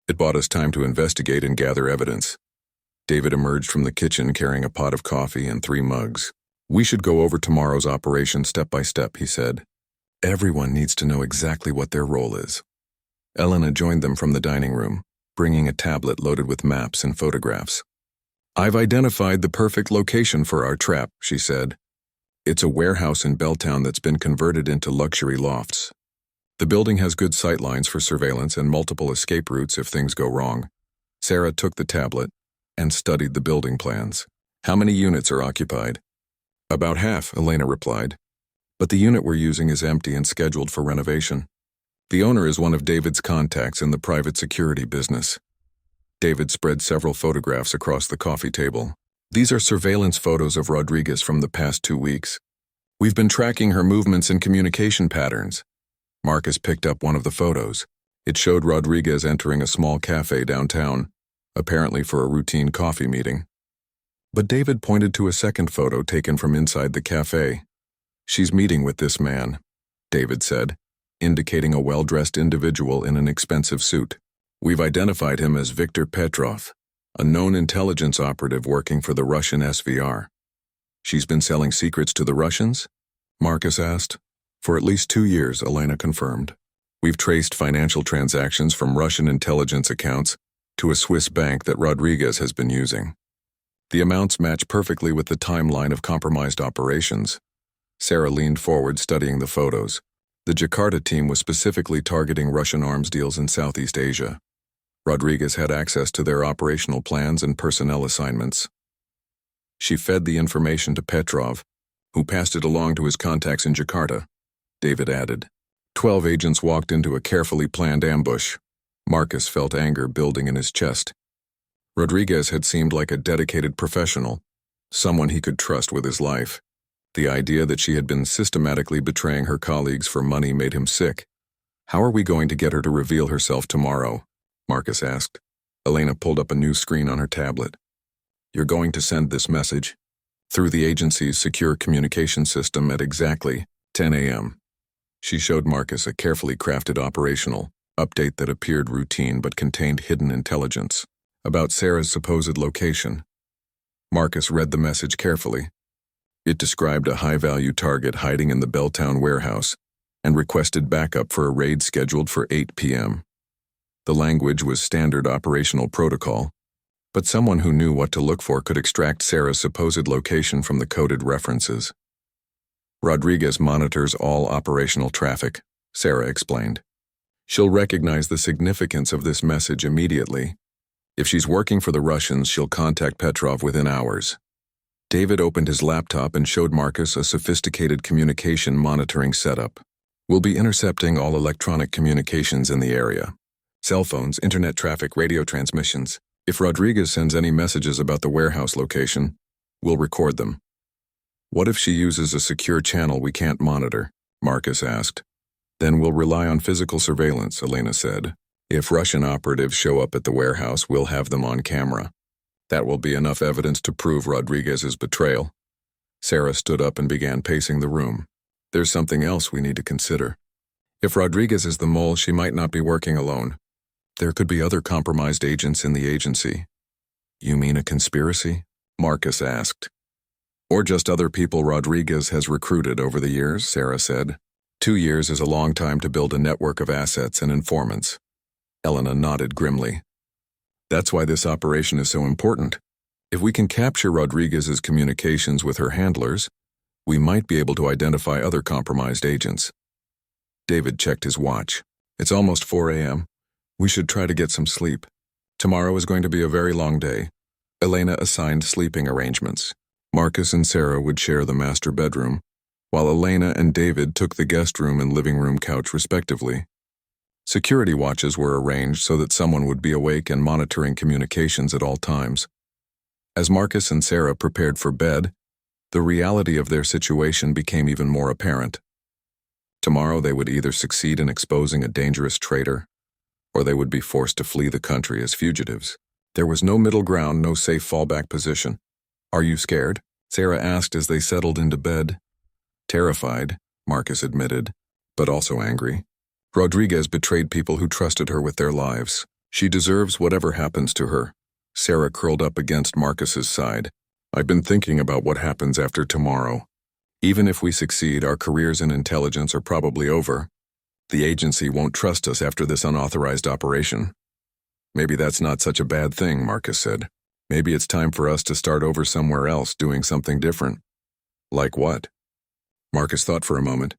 It bought us time to investigate and gather evidence." David emerged from the kitchen carrying a pot of coffee and 3 mugs. "We should go over tomorrow's operation step by step," he said. "Everyone needs to know exactly what their role is." Elena joined them from the dining room, bringing a tablet loaded with maps and photographs. "I've identified the perfect location for our trap," she said. "It's a warehouse in Belltown that's been converted into luxury lofts. The building has good sightlines for surveillance and multiple escape routes if things go wrong." Sarah took the tablet and studied the building plans. "How many units are occupied?" "About half," Elena replied. "But the unit we're using is empty and scheduled for renovation. The owner is one of David's contacts in the private security business." David spread several photographs across the coffee table. "These are surveillance photos of Rodriguez from the past 2 weeks. We've been tracking her movements and communication patterns." Marcus picked up one of the photos. It showed Rodriguez entering a small cafe downtown, apparently for a routine coffee meeting. But David pointed to a second photo taken from inside the cafe. "She's meeting with this man," David said, indicating a well-dressed individual in an expensive suit. "We've identified him as Viktor Petrov, a known intelligence operative working for the Russian SVR." "She's been selling secrets to the Russians?" Marcus asked. "For at least 2 years," Elena confirmed. "We've traced financial transactions from Russian intelligence accounts to a Swiss bank that Rodriguez has been using. The amounts match perfectly with the timeline of compromised operations." Sarah leaned forward, studying the photos. The Jakarta team was specifically targeting Russian arms deals in Southeast Asia. Rodriguez had access to their operational plans and personnel assignments. She fed the information to Petrov, who passed it along to his contacts in Jakarta, David added. 12 agents walked into a carefully planned ambush. Marcus felt anger building in his chest. Rodriguez had seemed like a dedicated professional, someone he could trust with his life. The idea that she had been systematically betraying her colleagues for money made him sick. "How are we going to get her to reveal herself tomorrow?" Marcus asked. Elena pulled up a new screen on her tablet. "You're going to send this message through the agency's secure communication system at exactly 10 a.m. She showed Marcus a carefully crafted operational update that appeared routine but contained hidden intelligence about Sarah's supposed location. Marcus read the message carefully. It described a high-value target hiding in the Belltown warehouse and requested backup for a raid scheduled for 8 p.m. The language was standard operational protocol, but someone who knew what to look for could extract Sarah's supposed location from the coded references. "Rodriguez monitors all operational traffic," Sarah explained. "She'll recognize the significance of this message immediately. If she's working for the Russians, she'll contact Petrov within hours. David opened his laptop and showed Marcus a sophisticated communication monitoring setup. We'll be intercepting all electronic communications in the area. Cell phones, internet traffic, radio transmissions. If Rodriguez sends any messages about the warehouse location, we'll record them. What if she uses a secure channel we can't monitor? Marcus asked. Then we'll rely on physical surveillance, Elena said. If Russian operatives show up at the warehouse, we'll have them on camera. That will be enough evidence to prove Rodriguez's betrayal. Sarah stood up and began pacing the room. There's something else we need to consider. If Rodriguez is the mole, she might not be working alone. There could be other compromised agents in the agency. You mean a conspiracy? Marcus asked. Or just other people Rodriguez has recruited over the years, Sarah said. 2 years is a long time to build a network of assets and informants. Elena nodded grimly. That's why this operation is so important. If we can capture Rodriguez's communications with her handlers, we might be able to identify other compromised agents. David checked his watch. It's almost 4 a.m. We should try to get some sleep. Tomorrow is going to be a very long day. Elena assigned sleeping arrangements. Marcus and Sarah would share the master bedroom, while Elena and David took the guest room and living room couch respectively. Security watches were arranged so that someone would be awake and monitoring communications at all times. As Marcus and Sarah prepared for bed, the reality of their situation became even more apparent. Tomorrow they would either succeed in exposing a dangerous traitor, or they would be forced to flee the country as fugitives. There was no middle ground, no safe fallback position. Are you scared? Sarah asked as they settled into bed. Terrified, Marcus admitted, but also angry. Rodriguez betrayed people who trusted her with their lives. She deserves whatever happens to her. Sarah curled up against Marcus's side. I've been thinking about what happens after tomorrow. Even if we succeed, our careers in intelligence are probably over. The agency won't trust us after this unauthorized operation. Maybe that's not such a bad thing, Marcus said. Maybe it's time for us to start over somewhere else, doing something different. Like what? Marcus thought for a moment.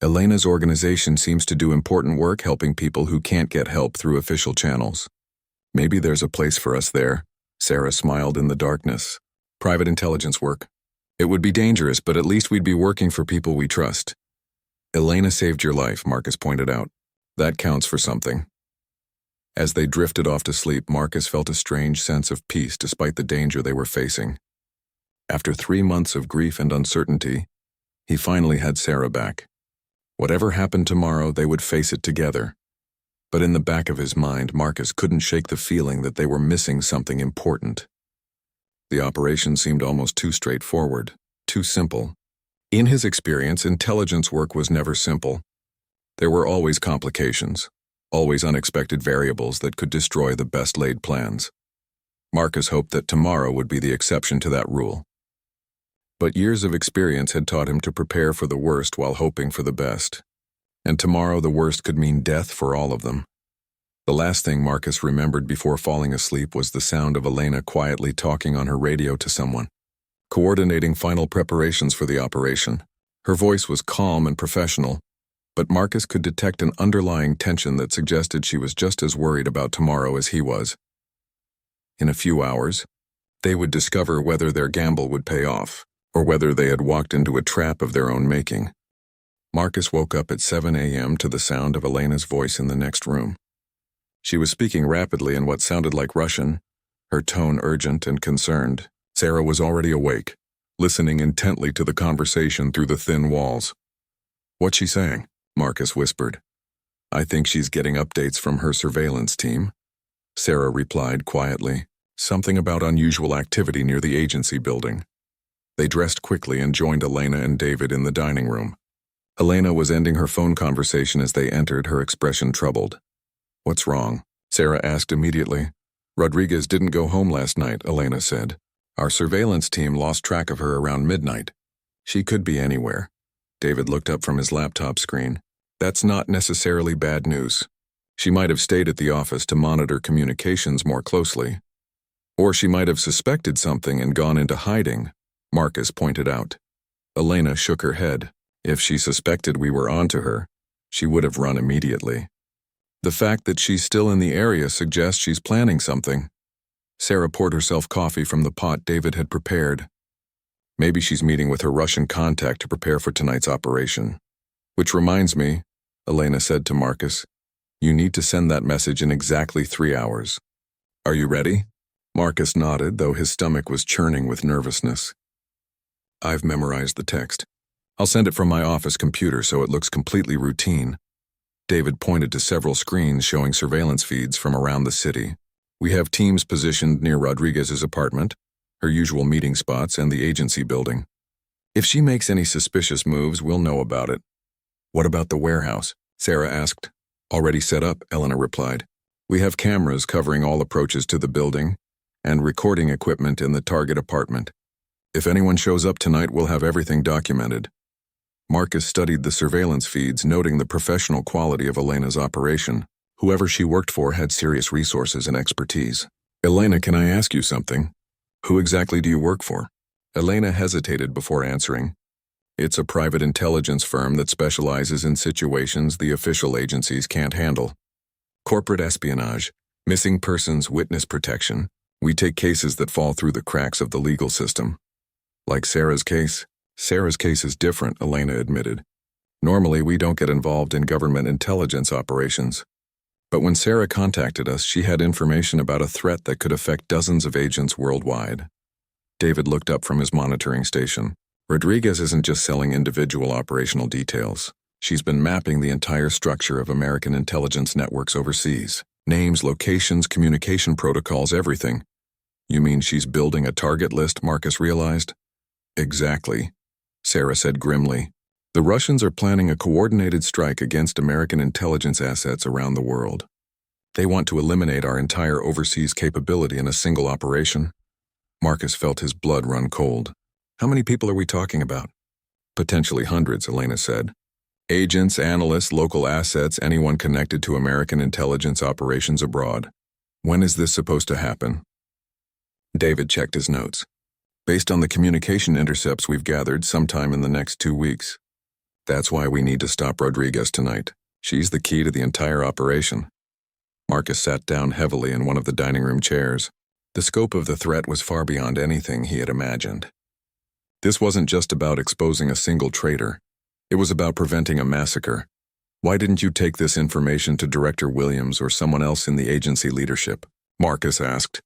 Elena's organization seems to do important work helping people who can't get help through official channels. Maybe there's a place for us there. Sarah smiled in the darkness. Private intelligence work. It would be dangerous, but at least we'd be working for people we trust. Elena saved your life, Marcus pointed out. That counts for something. As they drifted off to sleep, Marcus felt a strange sense of peace despite the danger they were facing. After 3 months of grief and uncertainty, he finally had Sarah back. Whatever happened tomorrow, they would face it together. But in the back of his mind, Marcus couldn't shake the feeling that they were missing something important. The operation seemed almost too straightforward, too simple. In his experience, intelligence work was never simple. There were always complications, always unexpected variables that could destroy the best-laid plans. Marcus hoped that tomorrow would be the exception to that rule. But years of experience had taught him to prepare for the worst while hoping for the best. And tomorrow the worst could mean death for all of them. The last thing Marcus remembered before falling asleep was the sound of Elena quietly talking on her radio to someone, coordinating final preparations for the operation. Her voice was calm and professional, but Marcus could detect an underlying tension that suggested she was just as worried about tomorrow as he was. In a few hours, they would discover whether their gamble would pay off, or whether they had walked into a trap of their own making. Marcus woke up at 7 a.m. to the sound of Elena's voice in the next room. She was speaking rapidly in what sounded like Russian, her tone urgent and concerned. Sarah was already awake, listening intently to the conversation through the thin walls. What's she saying? Marcus whispered. I think she's getting updates from her surveillance team. Sarah replied quietly, something about unusual activity near the agency building. They dressed quickly and joined Elena and David in the dining room. Elena was ending her phone conversation as they entered, her expression troubled. What's wrong? Sarah asked immediately. Rodriguez didn't go home last night, Elena said. Our surveillance team lost track of her around midnight. She could be anywhere. David looked up from his laptop screen. That's not necessarily bad news. She might have stayed at the office to monitor communications more closely. Or she might have suspected something and gone into hiding, Marcus pointed out. Elena shook her head. If she suspected we were onto her, she would have run immediately. The fact that she's still in the area suggests she's planning something. Sarah poured herself coffee from the pot David had prepared. Maybe she's meeting with her Russian contact to prepare for tonight's operation. Which reminds me, Elena said to Marcus, you need to send that message in exactly 3 hours. Are you ready? Marcus nodded, though his stomach was churning with nervousness. I've memorized the text. I'll send it from my office computer so it looks completely routine. David pointed to several screens showing surveillance feeds from around the city. We have teams positioned near Rodriguez's apartment, her usual meeting spots, and the agency building. If she makes any suspicious moves, we'll know about it. What about the warehouse? Sarah asked. Already set up, Elena replied. We have cameras covering all approaches to the building and recording equipment in the target apartment. If anyone shows up tonight, we'll have everything documented. Marcus studied the surveillance feeds, noting the professional quality of Elena's operation. Whoever she worked for had serious resources and expertise. Elena, can I ask you something? Who exactly do you work for? Elena hesitated before answering. It's a private intelligence firm that specializes in situations the official agencies can't handle. Corporate espionage, missing persons, witness protection. We take cases that fall through the cracks of the legal system. Like Sarah's case? Sarah's case is different, Elena admitted. Normally, we don't get involved in government intelligence operations. But when Sarah contacted us, she had information about a threat that could affect dozens of agents worldwide. David looked up from his monitoring station. Rodriguez isn't just selling individual operational details. She's been mapping the entire structure of American intelligence networks overseas. Names, locations, communication protocols, everything. You mean she's building a target list, Marcus realized? Exactly, Sarah said grimly. The Russians are planning a coordinated strike against American intelligence assets around the world. They want to eliminate our entire overseas capability in a single operation. Marcus felt his blood run cold. How many people are we talking about? Potentially hundreds, Elena said. Agents, analysts, local assets, anyone connected to American intelligence operations abroad. When is this supposed to happen? David checked his notes. Based on the communication intercepts we've gathered, sometime in the next 2 weeks. That's why we need to stop Rodriguez tonight. She's the key to the entire operation. Marcus sat down heavily in one of the dining room chairs. The scope of the threat was far beyond anything he had imagined. This wasn't just about exposing a single traitor. It was about preventing a massacre. Why didn't you take this information to Director Williams or someone else in the agency leadership? Marcus asked.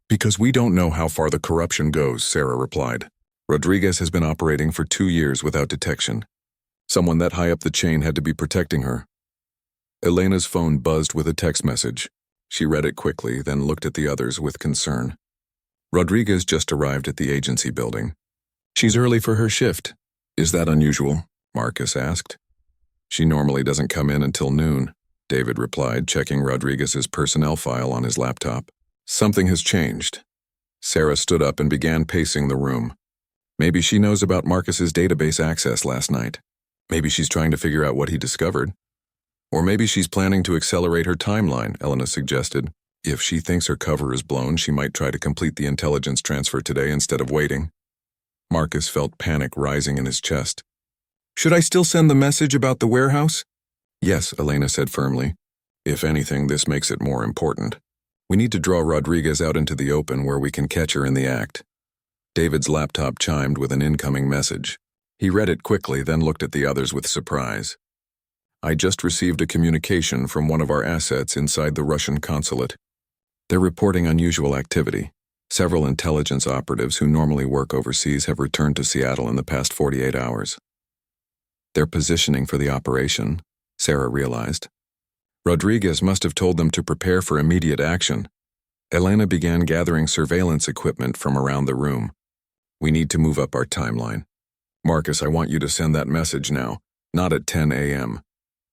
Because we don't know how far the corruption goes, Sarah replied. Rodriguez has been operating for 2 years without detection. Someone that high up the chain had to be protecting her. Elena's phone buzzed with a text message. She read it quickly, then looked at the others with concern. Rodriguez just arrived at the agency building. She's early for her shift. Is that unusual? Marcus asked. She normally doesn't come in until noon, David replied, checking Rodriguez's personnel file on his laptop. Something has changed. Sarah stood up and began pacing the room. Maybe she knows about Marcus's database access last night. Maybe she's trying to figure out what he discovered. Or maybe she's planning to accelerate her timeline, Elena suggested. If she thinks her cover is blown, she might try to complete the intelligence transfer today instead of waiting. Marcus felt panic rising in his chest. Should I still send the message about the warehouse? Yes, Elena said firmly. If anything, this makes it more important. We need to draw Rodriguez out into the open where we can catch her in the act. David's laptop chimed with an incoming message. He read it quickly, then looked at the others with surprise. I just received a communication from one of our assets inside the Russian consulate. They're reporting unusual activity. Several intelligence operatives who normally work overseas have returned to Seattle in the past 48 hours. They're positioning for the operation, Sarah realized. Rodriguez must have told them to prepare for immediate action. Elena began gathering surveillance equipment from around the room. We need to move up our timeline. Marcus, I want you to send that message now, not at 10 a.m.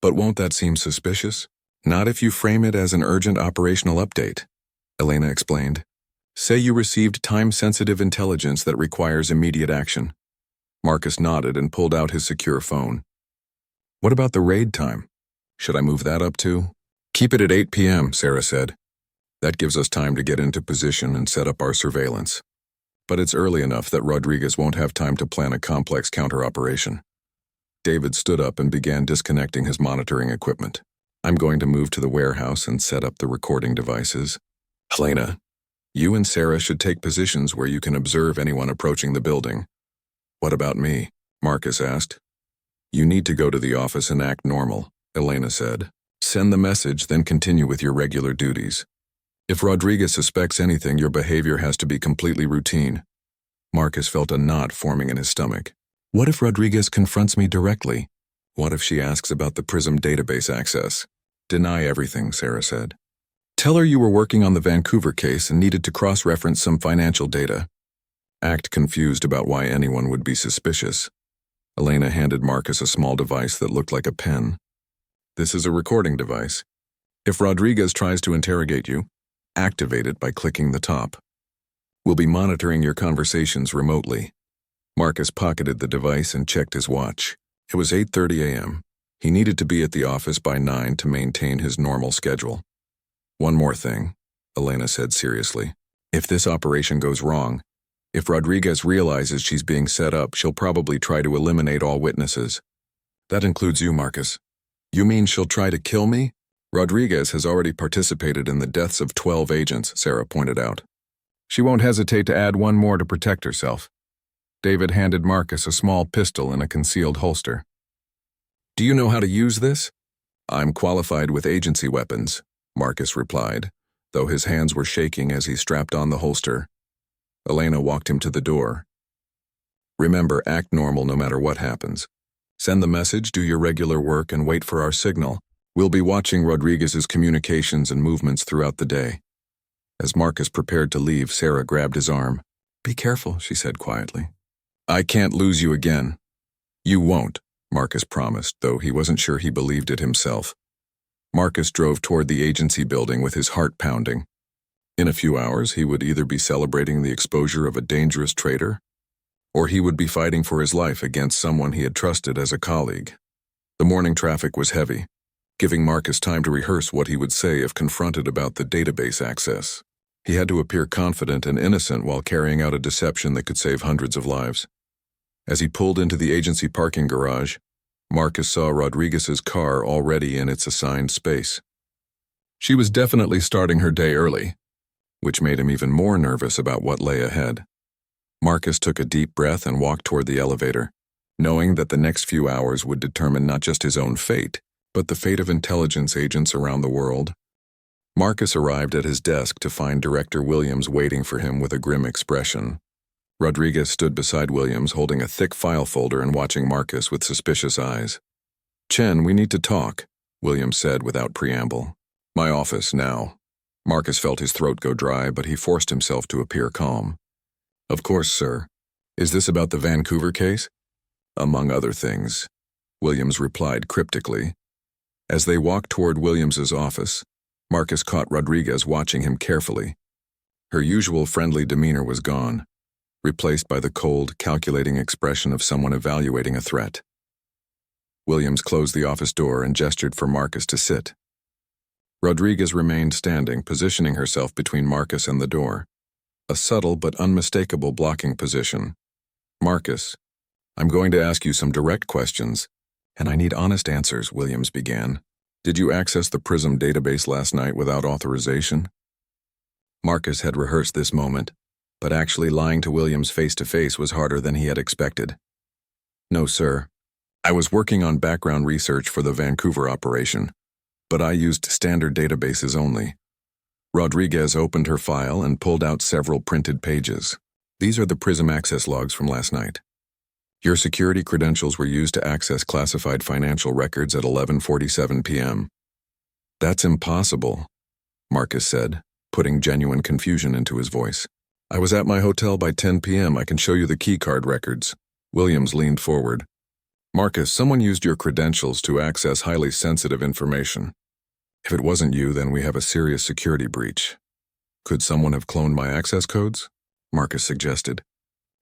But won't that seem suspicious? Not if you frame it as an urgent operational update, Elena explained. Say you received time-sensitive intelligence that requires immediate action. Marcus nodded and pulled out his secure phone. What about the raid time? Should I move that up too? Keep it at 8 p.m., Sarah said. That gives us time to get into position and set up our surveillance. But it's early enough that Rodriguez won't have time to plan a complex counter-operation. David stood up and began disconnecting his monitoring equipment. I'm going to move to the warehouse and set up the recording devices. Elena, You and Sarah should take positions where you can observe anyone approaching the building. What about me? Marcus asked. You need to go to the office and act normal, Elena said. Send the message, then continue with your regular duties. If Rodriguez suspects anything, your behavior has to be completely routine. Marcus felt a knot forming in his stomach. What if Rodriguez confronts me directly? What if she asks about the PRISM database access? Deny everything, Sarah said. Tell her you were working on the Vancouver case and needed to cross-reference some financial data. Act confused about why anyone would be suspicious. Elena handed Marcus a small device that looked like a pen. This is a recording device. If Rodriguez tries to interrogate you, activate it by clicking the top. We'll be monitoring your conversations remotely. Marcus pocketed the device and checked his watch. It was 8:30 a.m. He needed to be at the office by 9 to maintain his normal schedule. One more thing, Elena said seriously. If this operation goes wrong, if Rodriguez realizes she's being set up, she'll probably try to eliminate all witnesses. That includes you, Marcus. You mean she'll try to kill me? Rodriguez has already participated in the deaths of 12 agents, Sarah pointed out. She won't hesitate to add one more to protect herself. David handed Marcus a small pistol in a concealed holster. Do you know how to use this? I'm qualified with agency weapons, Marcus replied, though his hands were shaking as he strapped on the holster. Elena walked him to the door. Remember, act normal no matter what happens. Send the message, do your regular work, and wait for our signal. We'll be watching Rodriguez's communications and movements throughout the day. As Marcus prepared to leave, Sarah grabbed his arm. Be careful, she said quietly. I can't lose you again. You won't, Marcus promised, though he wasn't sure he believed it himself. Marcus drove toward the agency building with his heart pounding. In a few hours, he would either be celebrating the exposure of a dangerous traitor, or he would be fighting for his life against someone he had trusted as a colleague. The morning traffic was heavy, giving Marcus time to rehearse what he would say if confronted about the database access. He had to appear confident and innocent while carrying out a deception that could save hundreds of lives. As he pulled into the agency parking garage, Marcus saw Rodriguez's car already in its assigned space. She was definitely starting her day early, which made him even more nervous about what lay ahead. Marcus took a deep breath and walked toward the elevator, knowing that the next few hours would determine not just his own fate, but the fate of intelligence agents around the world. Marcus arrived at his desk to find Director Williams waiting for him with a grim expression. Rodriguez stood beside Williams holding a thick file folder and watching Marcus with suspicious eyes. Chen, we need to talk, Williams said without preamble. My office, now. Marcus felt his throat go dry, but he forced himself to appear calm. Of course, sir. Is this about the Vancouver case? Among other things, Williams replied cryptically. As they walked toward Williams's office, Marcus caught Rodriguez watching him carefully. Her usual friendly demeanor was gone, replaced by the cold, calculating expression of someone evaluating a threat. Williams closed the office door and gestured for Marcus to sit. Rodriguez remained standing, positioning herself between Marcus and the door. A subtle but unmistakable blocking position. Marcus, I'm going to ask you some direct questions, and I need honest answers, Williams began. Did you access the PRISM database last night without authorization? Marcus had rehearsed this moment, but actually lying to Williams face-to-face was harder than he had expected. No, sir. I was working on background research for the Vancouver operation, but I used standard databases only. Rodriguez opened her file and pulled out several printed pages. These are the PRISM access logs from last night. Your security credentials were used to access classified financial records at 11:47 p.m. That's impossible, Marcus said, putting genuine confusion into his voice. I was at my hotel by 10 p.m. I can show you the keycard records. Williams leaned forward. Marcus, someone used your credentials to access highly sensitive information. If it wasn't you, then we have a serious security breach. Could someone have cloned my access codes? Marcus suggested.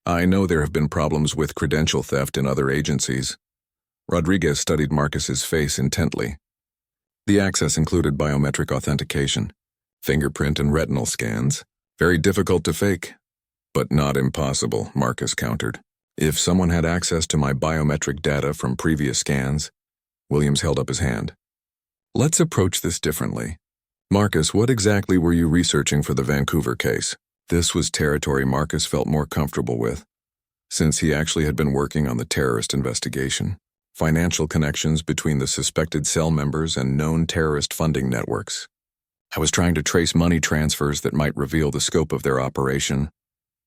I know there have been problems with credential theft in other agencies. Rodriguez studied Marcus's face intently. The access included biometric authentication, fingerprint and retinal scans. Very difficult to fake, but not impossible, Marcus countered. If someone had access to my biometric data from previous scans, Williams held up his hand. Let's approach this differently. Marcus, what exactly were you researching for the Vancouver case? This was territory Marcus felt more comfortable with, since he actually had been working on the terrorist investigation. Financial connections between the suspected cell members and known terrorist funding networks. I was trying to trace money transfers that might reveal the scope of their operation.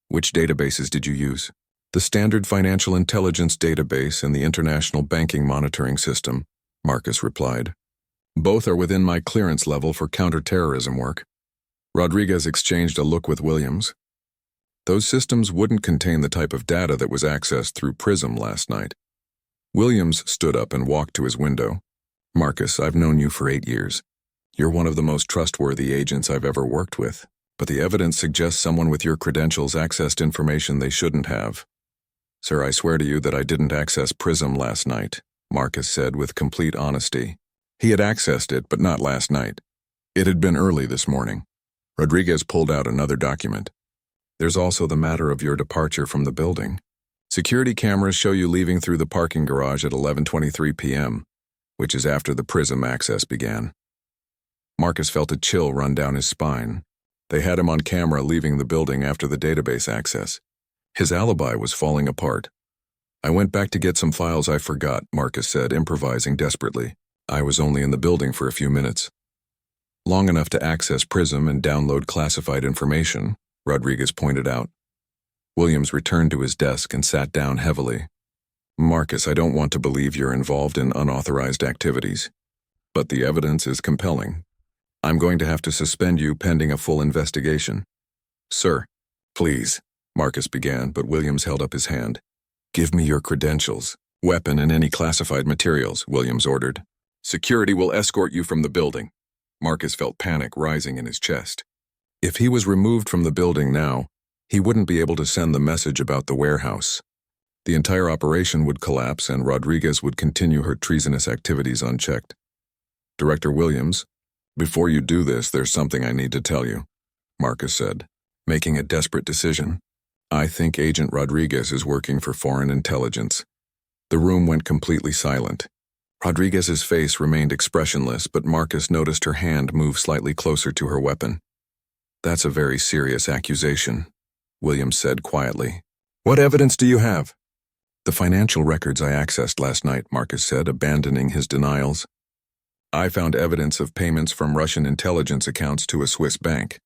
Which databases did you use? The Standard Financial Intelligence Database and the International Banking Monitoring System, Marcus replied. Both are within my clearance level for counterterrorism work. Rodriguez exchanged a look with Williams. Those systems wouldn't contain the type of data that was accessed through PRISM last night. Williams stood up and walked to his window. Marcus, I've known you for 8 years. You're one of the most trustworthy agents I've ever worked with, but the evidence suggests someone with your credentials accessed information they shouldn't have. Sir, I swear to you that I didn't access PRISM last night, Marcus said with complete honesty. He had accessed it, but not last night. It had been early this morning. Rodriguez pulled out another document. There's also the matter of your departure from the building. Security cameras show you leaving through the parking garage at 11:23 p.m., which is after the PRISM access began. Marcus felt a chill run down his spine. They had him on camera leaving the building after the database access. His alibi was falling apart. I went back to get some files I forgot, Marcus said, improvising desperately. I was only in the building for a few minutes. Long enough to access PRISM and download classified information, Rodriguez pointed out. Williams returned to his desk and sat down heavily. Marcus, I don't want to believe you're involved in unauthorized activities, but the evidence is compelling. I'm going to have to suspend you pending a full investigation. Sir, please, Marcus began, but Williams held up his hand. Give me your credentials, weapon, and any classified materials, Williams ordered. Security will escort you from the building. Marcus felt panic rising in his chest. If he was removed from the building now, he wouldn't be able to send the message about the warehouse. The entire operation would collapse and Rodriguez would continue her treasonous activities unchecked. Director Williams, before you do this, there's something I need to tell you, Marcus said, making a desperate decision. I think Agent Rodriguez is working for foreign intelligence. The room went completely silent. Rodriguez's face remained expressionless, but Marcus noticed her hand move slightly closer to her weapon. That's a very serious accusation, Williams said quietly. What evidence do you have? The financial records I accessed last night, Marcus said, abandoning his denials. I found evidence of payments from Russian intelligence accounts to a Swiss bank.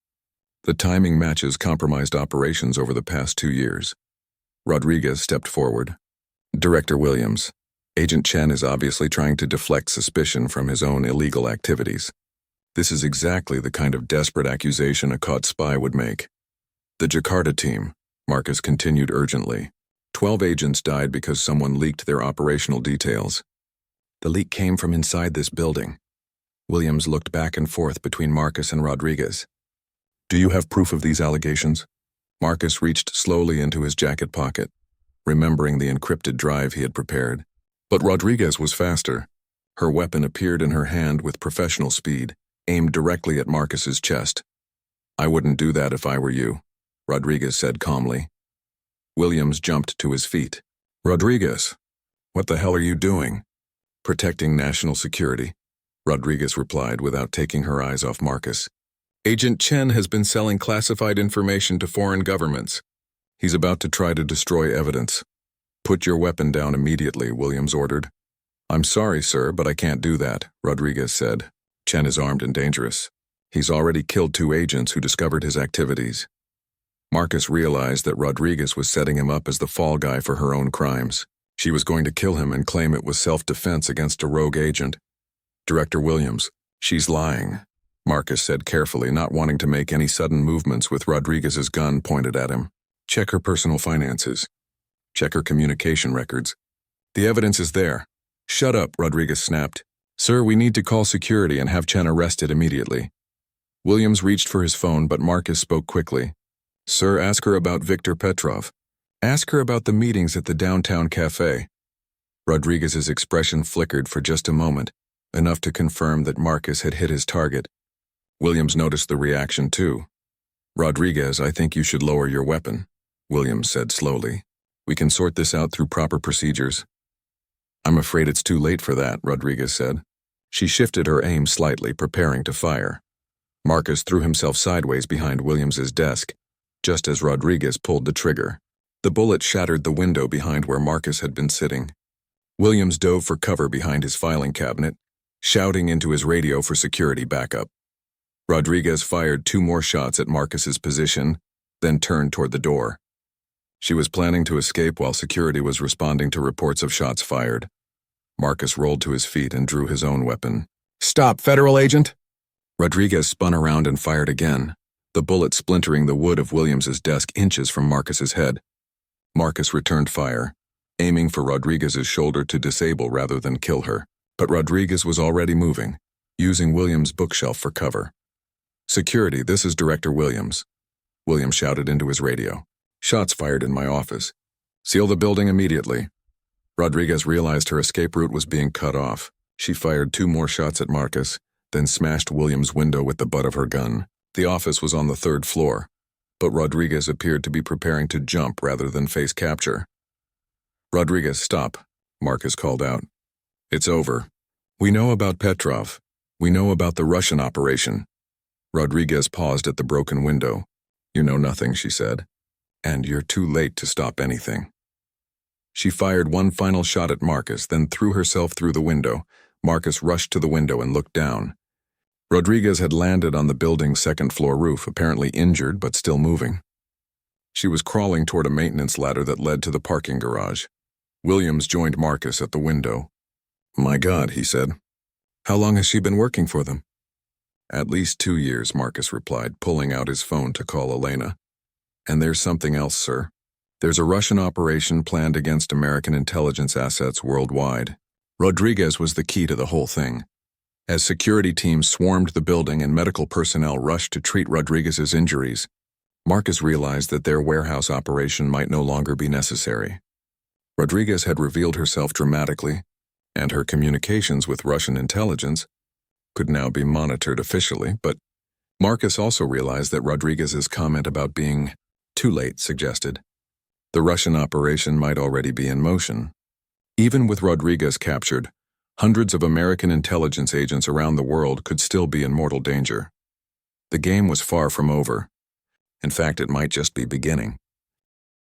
The timing matches compromised operations over the past 2 years. Rodriguez stepped forward. Director Williams, Agent Chen is obviously trying to deflect suspicion from his own illegal activities. This is exactly the kind of desperate accusation a caught spy would make. The Jakarta team, Marcus continued urgently. 12 agents died because someone leaked their operational details. The leak came from inside this building. Williams looked back and forth between Marcus and Rodriguez. Do you have proof of these allegations? Marcus reached slowly into his jacket pocket, remembering the encrypted drive he had prepared. But Rodriguez was faster. Her weapon appeared in her hand with professional speed, aimed directly at Marcus's chest. I wouldn't do that if I were you, Rodriguez said calmly. Williams jumped to his feet. Rodriguez, what the hell are you doing? Protecting national security, Rodriguez replied without taking her eyes off Marcus. Agent Chen has been selling classified information to foreign governments. He's about to try to destroy evidence. Put your weapon down immediately, Williams ordered. I'm sorry, sir, but I can't do that, Rodriguez said. Chen is armed and dangerous. He's already killed 2 agents who discovered his activities. Marcus realized that Rodriguez was setting him up as the fall guy for her own crimes. She was going to kill him and claim it was self-defense against a rogue agent. Director Williams, she's lying, Marcus said carefully, not wanting to make any sudden movements with Rodriguez's gun pointed at him. Check her personal finances. Check her communication records. The evidence is there. Shut up, Rodriguez snapped. Sir, we need to call security and have Chen arrested immediately. Williams reached for his phone, but Marcus spoke quickly. Sir, ask her about Viktor Petrov. Ask her about the meetings at the downtown cafe. Rodriguez's expression flickered for just a moment, enough to confirm that Marcus had hit his target. Williams noticed the reaction too. Rodriguez, I think you should lower your weapon, Williams said slowly. We can sort this out through proper procedures. I'm afraid it's too late for that, Rodriguez said. She shifted her aim slightly, preparing to fire. Marcus threw himself sideways behind Williams's desk. just as Rodriguez pulled the trigger. The bullet shattered the window behind where Marcus had been sitting. Williams dove for cover behind his filing cabinet, shouting into his radio for security backup. Rodriguez fired 2 more shots at Marcus's position, then turned toward the door. She was planning to escape while security was responding to reports of shots fired. Marcus rolled to his feet and drew his own weapon. "Stop, federal agent!" Rodriguez spun around and fired again, the bullet splintering the wood of Williams's desk inches from Marcus's head. Marcus returned fire, aiming for Rodriguez's shoulder to disable rather than kill her. But Rodriguez was already moving, using Williams' bookshelf for cover. "Security, this is Director Williams." Williams shouted into his radio. "Shots fired in my office. Seal the building immediately." Rodriguez realized her escape route was being cut off. She fired 2 more shots at Marcus, then smashed Williams' window with the butt of her gun. The office was on the 3rd floor, but Rodriguez appeared to be preparing to jump rather than face capture. "Rodriguez, stop," Marcus called out. "It's over. We know about Petrov. We know about the Russian operation." Rodriguez paused at the broken window. "You know nothing," she said. "And you're too late to stop anything." She fired 1 final shot at Marcus, then threw herself through the window. Marcus rushed to the window and looked down. Rodriguez had landed on the building's 2nd-floor roof, apparently injured but still moving. She was crawling toward a maintenance ladder that led to the parking garage. Williams joined Marcus at the window. "My God," he said. "How long has she been working for them?" "At least 2 years," Marcus replied, pulling out his phone to call Elena. "And there's something else, sir. There's a Russian operation planned against American intelligence assets worldwide." Rodriguez was the key to the whole thing. As security teams swarmed the building and medical personnel rushed to treat Rodriguez's injuries, Marcus realized that their warehouse operation might no longer be necessary. Rodriguez had revealed herself dramatically, and her communications with Russian intelligence could now be monitored officially, but Marcus also realized that Rodriguez's comment about being too late suggested the Russian operation might already be in motion. Even with Rodriguez captured, hundreds of American intelligence agents around the world could still be in mortal danger. The game was far from over. In fact, it might just be beginning.